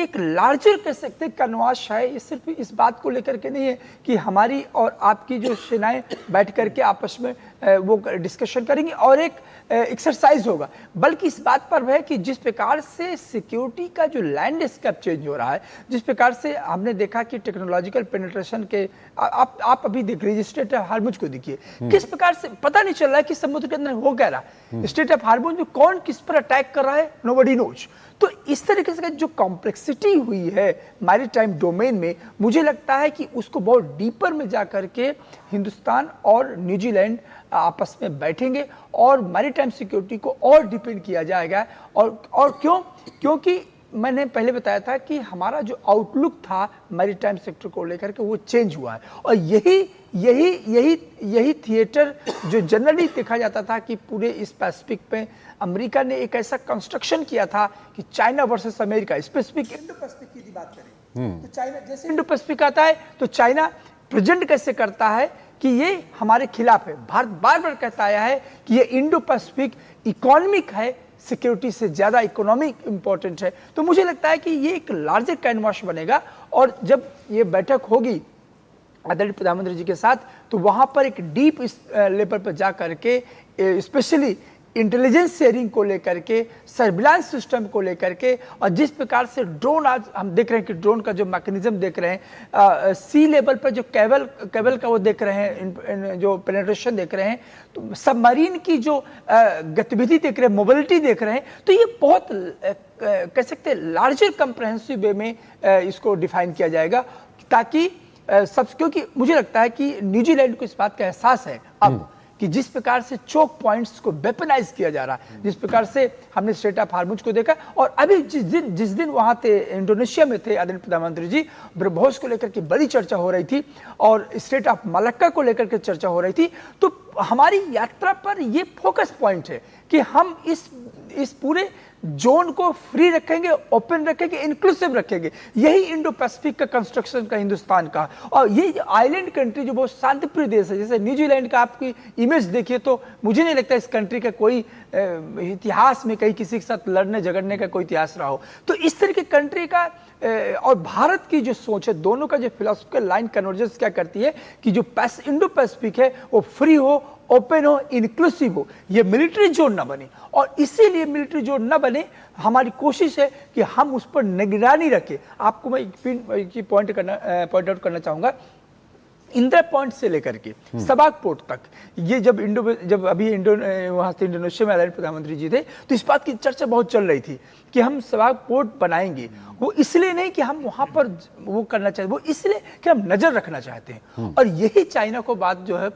एक लार्जर कह सकते हैं कन्वास है। ये सिर्फ इस बात को लेकर के नहीं है कि हमारी और आपकी जो सेनाएं बैठ करके आपस में वो डिस्कशन करेंगे और एक एक्सरसाइज होगा, बल्कि इस बात पर है कि जिस प्रकार से सिक्योरिटी का जो लैंडस्केप चेंज हो रहा है, जिस प्रकार से हमने देखा कि टेक्नोलॉजिकल पेनिट्रेशन के आप अभी देख लीजिए, स्ट्रेट ऑफ हार्मुज को देखिए, किस प्रकार से पता नहीं चल रहा है कि समुद्र के अंदर हो क्या रहा है। स्ट्रेट ऑफ हार्मुज में कौन किस पर अटैक कर रहा है, नोबडी नोज। तो इस तरीके से जो कॉम्प्लेक्सिटी हुई है मैरीटाइम डोमेन में, मुझे लगता है कि उसको बहुत डीपर में जाकर के हिंदुस्तान और न्यूजीलैंड आपस में बैठेंगे और मैरीटाइम सिक्योरिटी को और डिपेंड किया जाएगा। और क्यों? क्योंकि मैंने पहले बताया था कि हमारा जो आउटलुक था मैरीटाइम सेक्टर को लेकर के वो चेंज हुआ है, और यही थिएटर जो जनरली देखा जाता था कि पूरे इस पैसिफिक में अमेरिका ने एक ऐसा कंस्ट्रक्शन किया था कि China versus America, specific Indo Pacific की बात करें तो चाइना जैसे इंडो पैसिफिक आता है तो चाइना प्रेजेंट कैसे करता है कि ये हमारे खिलाफ है। भारत बार बार कहता आया है कि ये इंडो पैसिफिक इकोनॉमिक है, सिक्योरिटी से ज़्यादा इकोनॉमिक इंपॉर्टेंट है। तो मुझे लगता है कि ये एक लार्जर कैनवास बनेगा, और जब ये बैठक होगी आदरणीय प्रधानमंत्री जी के साथ तो वहाँ पर एक डीप लेवल पर जा करके स्पेशली इंटेलिजेंस शेयरिंग को लेकर के, सर्विलांस सिस्टम को लेकर के, और जिस प्रकार से ड्रोन आज हम देख रहे हैं कि ड्रोन का जो मैकेनिज्म देख रहे हैं, सी लेवल पर जो केबल का वो देख रहे हैं, जो पेनिट्रेशन देख रहे हैं, तो सबमरीन की जो गतिविधि देख रहे हैं, मोबिलिटी देख रहे हैं, तो ये बहुत कह सकते हैं लार्जर कंप्रहेंसिव वे में इसको डिफाइन किया जाएगा, ताकि क्योंकि मुझे लगता है कि न्यूजीलैंड को इस बात का एहसास है अब कि जिस प्रकार से चोक पॉइंट्स को वेपनाइज किया जा रहा है, जिस प्रकार से हमने स्ट्रेट ऑफ हार्मुज को देखा, और अभी जिस दिन वहां थे इंडोनेशिया में थे आदरणीय प्रधानमंत्री जी, ब्रह्मोस को लेकर के बड़ी चर्चा हो रही थी और स्ट्रेट ऑफ मलक्का को लेकर के चर्चा हो रही थी। तो हमारी यात्रा पर ये फोकस पॉइंट है कि हम इस पूरे जोन को फ्री रखेंगे, ओपन रखेंगे, इंक्लूसिव रखेंगे। यही इंडो पैसिफिक का कंस्ट्रक्शन का हिंदुस्तान का, और ये आइलैंड कंट्री जो बहुत शांतिप्रिय देश है, जैसे न्यूजीलैंड का आपकी इमेज देखिए तो मुझे नहीं लगता इस कंट्री का कोई इतिहास में कहीं किसी के साथ लड़ने झगड़ने का कोई इतिहास रहा हो। तो इस तरह की कंट्री का और भारत की जो सोच है, दोनों का जो फिलोसफिकल लाइन कन्वर्जेंस क्या करती है कि जो इंडो पैसिफिक है वो फ्री हो, ओपन हो, इंक्लूसिव हो, ये मिलिट्री जोन ना बने। और इसीलिए मिलिट्री जोन ना बने, हमारी कोशिश है कि हम उस पर निगरानी रखें। आपको मैं एक पॉइंट आउट करना चाहूंगा, इंदिरा पॉइंट से लेकर के सबाक पोर्ट तक, ये जब वहां से इंडोनेशिया में आदरणीय प्रधानमंत्री जी थे तो इस बात की चर्चा बहुत चल रही थी कि हम सबाक पोर्ट बनाएंगे। वो इसलिए नहीं कि हम वहां पर वो करना चाहते, वो इसलिए कि हम नजर रखना चाहते हैं। और यही चाइना को बात जो है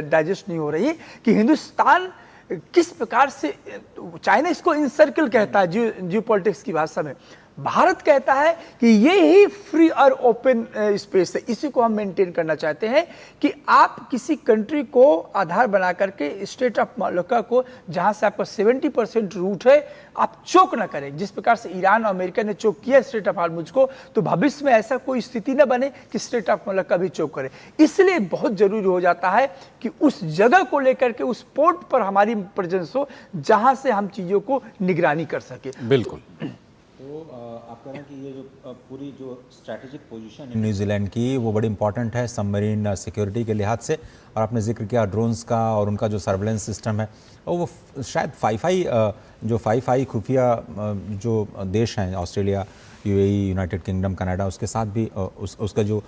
डाइजेस्ट नहीं हो रही है कि हिंदुस्तान किस प्रकार से, चाइना इसको इनसर्कल कहता है जियो पॉलिटिक्स की भाषा में, भारत कहता है कि ये ही फ्री और ओपन स्पेस है। इसी को हम मेंटेन करना चाहते हैं कि आप किसी कंट्री को आधार बना करके स्टेट ऑफ मलक्का को, जहां से आपका 70% रूट है, आप चोक ना करें। जिस प्रकार से ईरान और अमेरिका ने चोक किया स्टेट ऑफ हार्मुज को, तो भविष्य में ऐसा कोई स्थिति न बने कि स्टेट ऑफ मलक्का भी चोक करे। इसलिए बहुत जरूरी हो जाता है कि उस जगह को लेकर के, उस पोर्ट पर हमारी प्रेजेंस हो जहां से हम चीजों को निगरानी कर सके। बिल्कुल। तो आप कह रहे हैं कि ये जो पूरी जो स्ट्रैटेजिक पोजीशन है न्यूजीलैंड की, वो बड़ी इंपॉर्टेंट है सबमरीन सिक्योरिटी के लिहाज से, और आपने जिक्र किया ड्रोन्स का और उनका जो सर्वेलेंस सिस्टम है, और वो शायद फाइव आई खुफिया जो देश हैं, Australia, UAE, United kingdom, Canada, उसके साथ भी उसका जो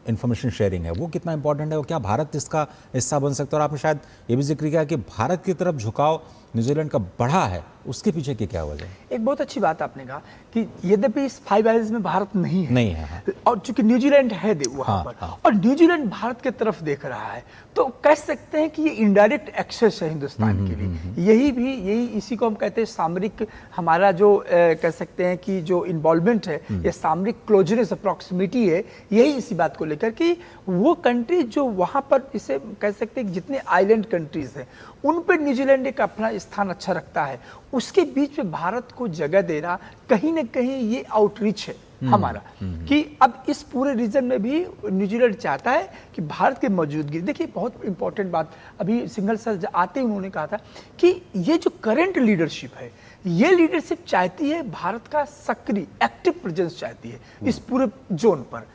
इंफॉर्मेशन शेयरिंग है वो कितना इंपॉर्टेंट है, और क्या भारत इसका हिस्सा बन सकता है। और आपने शायद ये भी जिक्र किया कि भारत की तरफ झुकाव न्यूजीलैंड का बढ़ा है, उसके पीछे की क्या वजह है? एक बहुत अच्छी बात आपने कहा कि यद्यपि इस फाइव आइज में भारत नहीं है, हाँ। और चूंकि न्यूजीलैंड है वहां पर, और न्यूजीलैंड भारत की तरफ देख रहा है, तो कह सकते हैं कि ये इनडायरेक्ट एक्सेस है हिंदुस्तान के लिए। यही इसी को हम कहते हैं सामरिक, हमारा जो कह सकते हैं कि जो इन्वॉल्वमेंट है, ये सामरिक क्लोजनेस, प्रॉक्सिमिटी है, यही इसी बात को लेकर कि वो कंट्री जो वहां पर, इसे कह सकते हैं जितने आइलैंड कंट्रीज हैं उन पर न्यूजीलैंड एक अपना स्थान अच्छा रखता है। उसके बीच में भारत को जगह देना कहीं ना कहीं ये आउटरीच है हमारा, कि अब इस पूरे रीजन में भी न्यूजीलैंड चाहता है कि भारत की मौजूदगी। देखिए बहुत इंपॉर्टेंट बात, अभी सिंघल सर आते ही उन्होंने कहा था कि ये जो करंट लीडरशिप है, ये लीडरशिप चाहती है भारत का सक्रिय एक्टिव प्रेजेंस चाहती है इस पूरे जोन पर।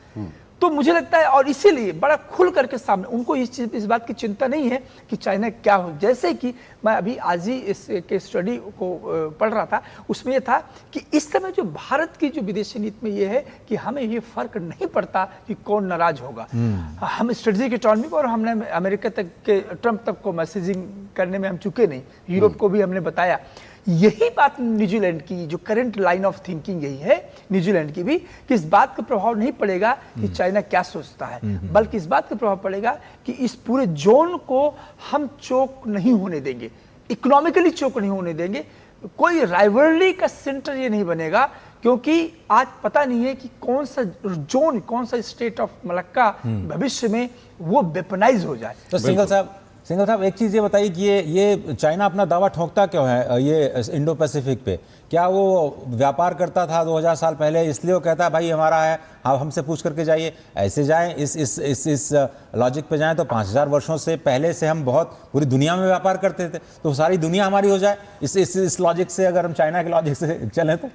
तो मुझे लगता है, और इसीलिए बड़ा खुल करके सामने, उनको इस बात की चिंता नहीं है कि चाइना क्या हो। जैसे कि मैं अभी आज ही इस के स्टडी को पढ़ रहा था, उसमें यह था कि इस समय जो भारत की जो विदेशी नीति में ये है कि हमें ये फर्क नहीं पड़ता कि कौन नाराज होगा। हम स्ट्रेटेजिक इकोनॉमी को, और हमने अमेरिका तक के, ट्रंप तक को मैसेजिंग करने में हम चुके नहीं, यूरोप को भी हमने बताया। यही बात न्यूजीलैंड की जो करंट लाइन ऑफ थिंकिंग यही है न्यूजीलैंड की भी, कि इस बात का प्रभाव नहीं पड़ेगा कि चाइना क्या सोचता है, बल्कि इस बात का प्रभाव पड़ेगा कि इस पूरे जोन को हम चोक नहीं होने देंगे, इकोनॉमिकली चोक नहीं होने देंगे। कोई राइवलरी का सेंटर ये नहीं बनेगा, क्योंकि आज पता नहीं है कि कौन सा जोन, कौन सा स्टेट ऑफ मलक्का भविष्य में वो वेपनाइज हो जाए। तो सिंघल साहब एक चीज़ ये बताइए कि ये चाइना अपना दावा ठोंकता क्यों है ये इंडो पैसिफिक पे? क्या वो व्यापार करता था 2000 साल पहले, इसलिए वो कहता है भाई हमारा है, आप हमसे पूछ करके जाइए? ऐसे जाएं, इस लॉजिक पे जाएं तो 5000 वर्षों से पहले से हम बहुत पूरी दुनिया में व्यापार करते थे, तो सारी दुनिया हमारी हो जाए इस लॉजिक से, अगर हम चाइना के लॉजिक से चलें तो?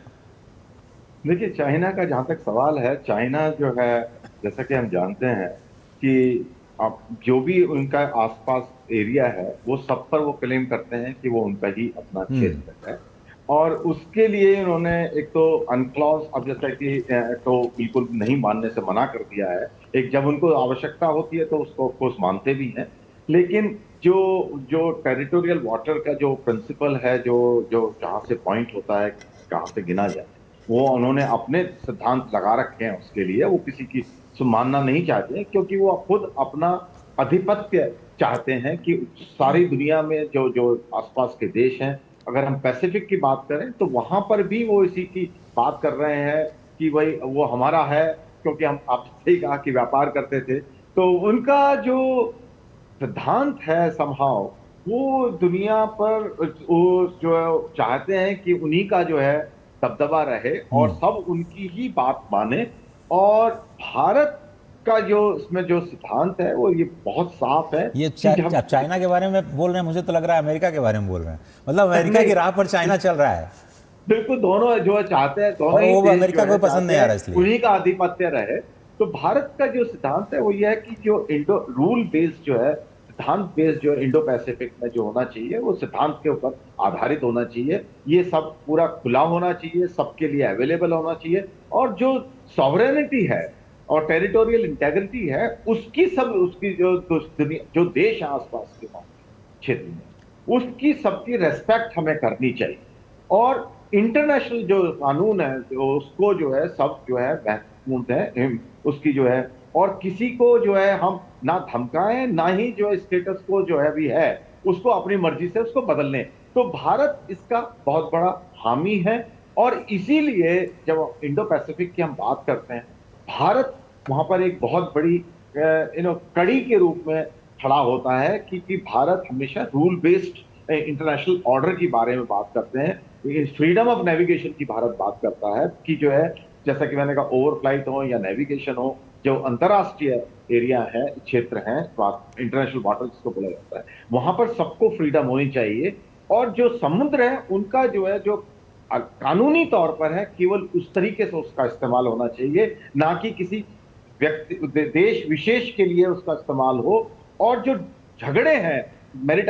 देखिए, चाइना का जहाँ तक सवाल है, चाइना जो है, जैसा कि हम जानते हैं कि अब जो भी उनका आसपास एरिया है वो सब पर वो क्लेम करते हैं कि वो उनका ही अपना क्षेत्र है, और उसके लिए उन्होंने एक तो अनक्लॉज, अब जैसा कि तो बिल्कुल नहीं मानने से मना कर दिया है। एक जब उनको आवश्यकता होती है तो उसको ऑफकोर्स मानते भी हैं, लेकिन जो टेरिटोरियल वाटर का जो प्रिंसिपल है, जो जहाँ से पॉइंट होता है कहाँ से गिना जाए, वो उन्होंने अपने सिद्धांत लगा रखे हैं। उसके लिए वो किसी की मानना नहीं चाहते, क्योंकि वो खुद अपना आधिपत्य चाहते हैं कि सारी दुनिया में जो आसपास के देश हैं, अगर हम पैसिफिक की बात करें तो वहां पर भी वो इसी की बात कर रहे हैं कि भाई वो हमारा है, क्योंकि हम आपसे ही कहा कि व्यापार करते थे। तो उनका जो सिद्धांत है समहाउ वो दुनिया पर वो जो चाहते हैं कि उन्हीं का जो है दबदबा रहे और सब उनकी ही बात माने। और भारत का जो इसमें जो सिद्धांत है वो ये बहुत साफ है। ये चाइना के बारे में बोल रहे हैं, मुझे तो लग रहा है अमेरिका के बारे में बोल रहे हैं, मतलब अमेरिका की राह पर चाइना चल रहा है। बिल्कुल, दोनों जो चाहते हैं, दोनों ही वो अमेरिका को पसंद नहीं आ रहा, इसलिए उन्हीं का आधिपत्य रहे। तो भारत का जो सिद्धांत है वो ये है कि जो इंडो रूल बेस्ड जो है, सिद्धांत बेस्ड जो इंडो पैसिफिक में जो होना चाहिए वो सिद्धांत के ऊपर आधारित होना चाहिए। ये सब पूरा खुला होना चाहिए, सबके लिए अवेलेबल होना चाहिए, और जो सॉवरेनिटी है और टेरिटोरियल इंटेग्रिटी है उसकी जो देश है आसपास के क्षेत्र में, उसकी सबकी रेस्पेक्ट हमें करनी चाहिए। और इंटरनेशनल जो कानून है उसको जो है सब जो है महत्वपूर्ण है उसकी जो है, और किसी को जो है हम ना धमकाएं ना ही जो स्टेटस को जो है भी है उसको अपनी मर्जी से उसको बदलने। तो भारत इसका बहुत बड़ा हामी है, और इसीलिए जब इंडो पैसिफिक की हम बात करते हैं, भारत वहां पर एक बहुत बड़ी कड़ी के रूप में खड़ा होता है, क्योंकि भारत हमेशा रूल बेस्ड इंटरनेशनल ऑर्डर की बारे में बात करते हैं, फ्रीडम ऑफ नेविगेशन की भारत बात करता है कि जो है, जैसा कि मैंने कहा, ओवरफ्लाइट हो या नेविगेशन हो, जो अंतरराष्ट्रीय एरिया है, क्षेत्र है, इंटरनेशनल वाटर जिसको बोला जाता है, वहां पर सबको फ्रीडम होनी चाहिए। और जो समुद्र है उनका जो है, जो कानूनी तौर पर है, केवल उस तरीके से उसका इस्तेमाल होना चाहिए, ना कि किसी व्यक्ति देश विशेष के लिए उसका इस्तेमाल हो। और जो झगड़े हैं मैरीटाइम